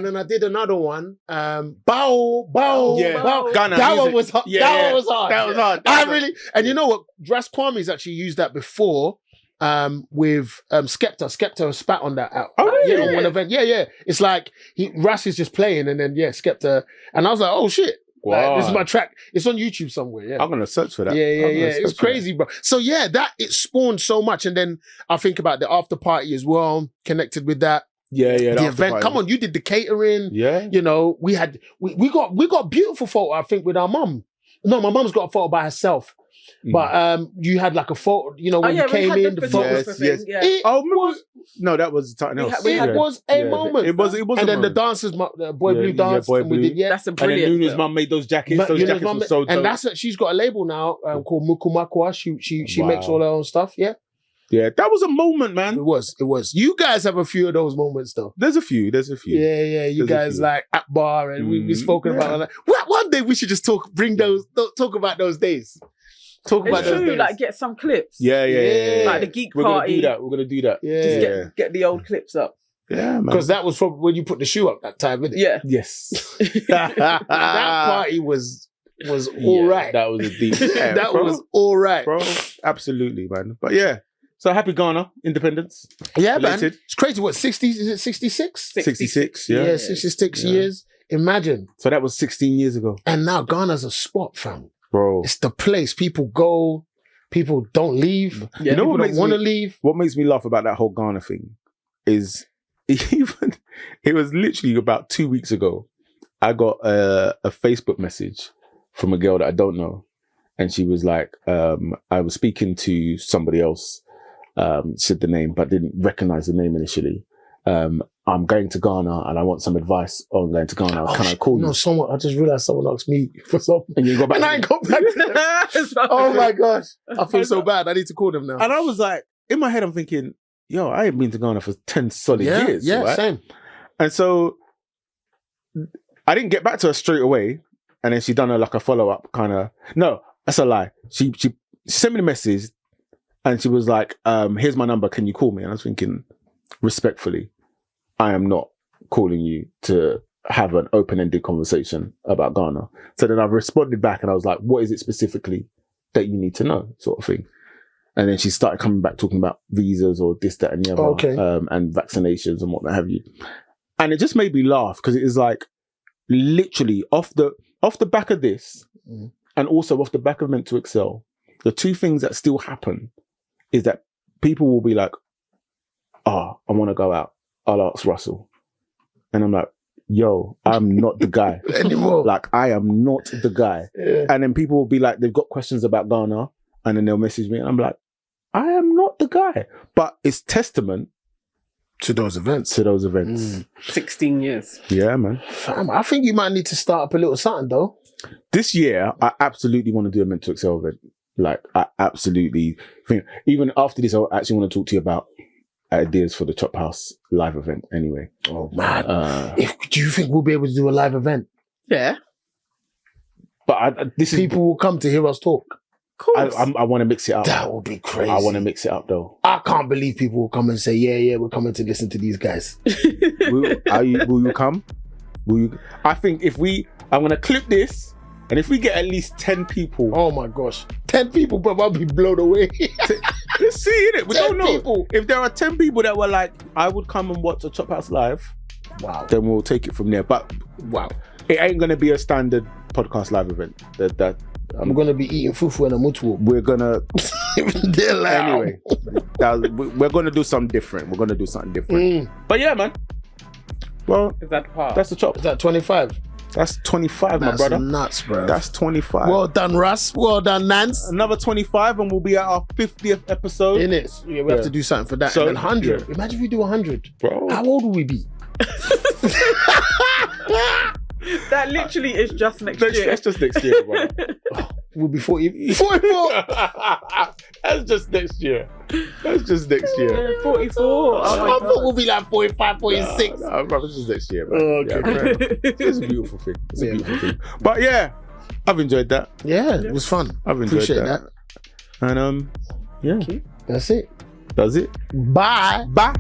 then I did another one. Bow. Ghana that music. one was hard. That was hard. And you know what? Ras Kwame's actually used that before. With Skepta. Skepta spat on that out. On one event. Yeah. It's like Ras is just playing, and then Skepta, and I was like, oh shit. Wow. Like, this is my track. It's on YouTube somewhere. Yeah, I'm gonna search for that. Yeah. It's crazy, bro. So it spawned so much, and then I think about the after party as well, connected with that. Yeah. The event. Party. Come on, you did the catering. Yeah. You know, we got beautiful photo. I think with our mum. No, my mum's got a photo by herself. But you had like a photo, you know, when you came in, the photo. Yes. That was something else. It was a moment. It was. And then the dancers, Boy Blue danced, and we did. That's a brilliant. And then Nuna's mum made those jackets. Those jackets were so dope. And she's got a label now called Mukumakwa. She makes all her own stuff. Yeah. Yeah, that was a moment, man. It was. You guys have a few of those moments, though. There's a few. Yeah. You guys like at bar, and we've spoken about that. One day we should just talk about those days. Like get some clips. Yeah. Like the geek party. We're gonna do that. Yeah. Just get the old clips up. Yeah, man. Because that was from when you put the shoe up that time, innit? Yeah. Yes. That party was all right. That was a deep. Yeah, that bro. was all right. Bro, absolutely, man. But yeah, so happy Ghana independence. Yeah, man. Related. It's crazy. What, 60? Is it 66? 66, yeah. Yeah, 66 years. Imagine. So that was 16 years ago. And now Ghana's a spot, fam. Bro. It's the place. People go. People don't leave. Yeah. You know People what don't makes want to me leave. What makes me laugh about that whole Ghana thing is even it was literally about 2 weeks ago. I got a Facebook message from a girl that I don't know, and she was like, I was speaking to somebody else, said the name but didn't recognize the name initially. I'm going to Ghana and I want some advice on going to Ghana. Can I call you? No, someone. I just realized someone asked me for something, And you got back. and I ain't got back to them. Oh my gosh, I feel so bad. I need to call them now. And I was like, in my head, I'm thinking, yo, I ain't been to Ghana for 10 solid years. Yeah, right? same. And so I didn't get back to her straight away. And then she done like a follow-up kind of, no, that's a lie. She sent me the message and she was like, here's my number. Can you call me? And I was thinking, respectfully, I am not calling you to have an open-ended conversation about Ghana. So then I responded back and I was like, what is it specifically that you need to know, sort of thing. And then she started coming back talking about visas or this, that, and the other, Okay. and vaccinations and what have you. And it just made me laugh because it is like literally off the back of this, and also off the back of Meant to Excel, the two things that still happen is that people will be like, I want to go out. I'll ask Russell. And I'm like, yo, I'm not the guy. Anymore. Like, I am not the guy. Yeah. And then people will be like, they've got questions about Ghana, and then they'll message me, and I'm like, I am not the guy. But it's testament To those events. 16 years. Yeah, man. Fam, I think you might need to start up a little something though. This year, I absolutely want to do a Meant to Excel event. Like, I absolutely think, even after this, I actually want to talk to you about ideas for the Chophouse live event anyway. Oh, man. Do you think we'll be able to do a live event? Yeah. But people will come to hear us talk. Of course. I want to mix it up. That would be crazy. I want to mix it up though. I can't believe people will come and say, yeah, we're coming to listen to these guys. Will you come? I think I'm going to clip this, and if we get at least 10 people. Oh my gosh. 10 people, but I'll be blown away. Let's see, innit? We 10 don't know. people. If there are 10 people that were like, I would come and watch a Chophouse live, Wow. then we'll take it from there. But Wow. it ain't going to be a standard podcast live event. I'm going to be eating fufu and a mutual. We're going to... Anyway. We're going to do something different. We're going to do something different. But yeah, man. Well, Is that part? that's the chop. Is that 25? That's 25, my That's brother. nuts, bro. That's 25. Well done, Russ. Well done, Nance. Another 25 and we'll be at our 50th episode. In it. Yeah, we have to do something for that. So, and then 100. yeah. Imagine if we do 100. Bro. How old will we be? That literally is just next year. That's just next year, bro. We'll be 40. 44. That's just next year. That's just next year. 44. Oh my I thought God. we'll be like 45, 46. No, bro, it's just next year, man. Okay, Yeah, fair enough. it's a beautiful thing. It's Yeah. a beautiful thing. But yeah, I've enjoyed that. Yeah, it was fun. I've enjoyed Appreciate that. that. And yeah, That's it. that's it. Bye. Bye.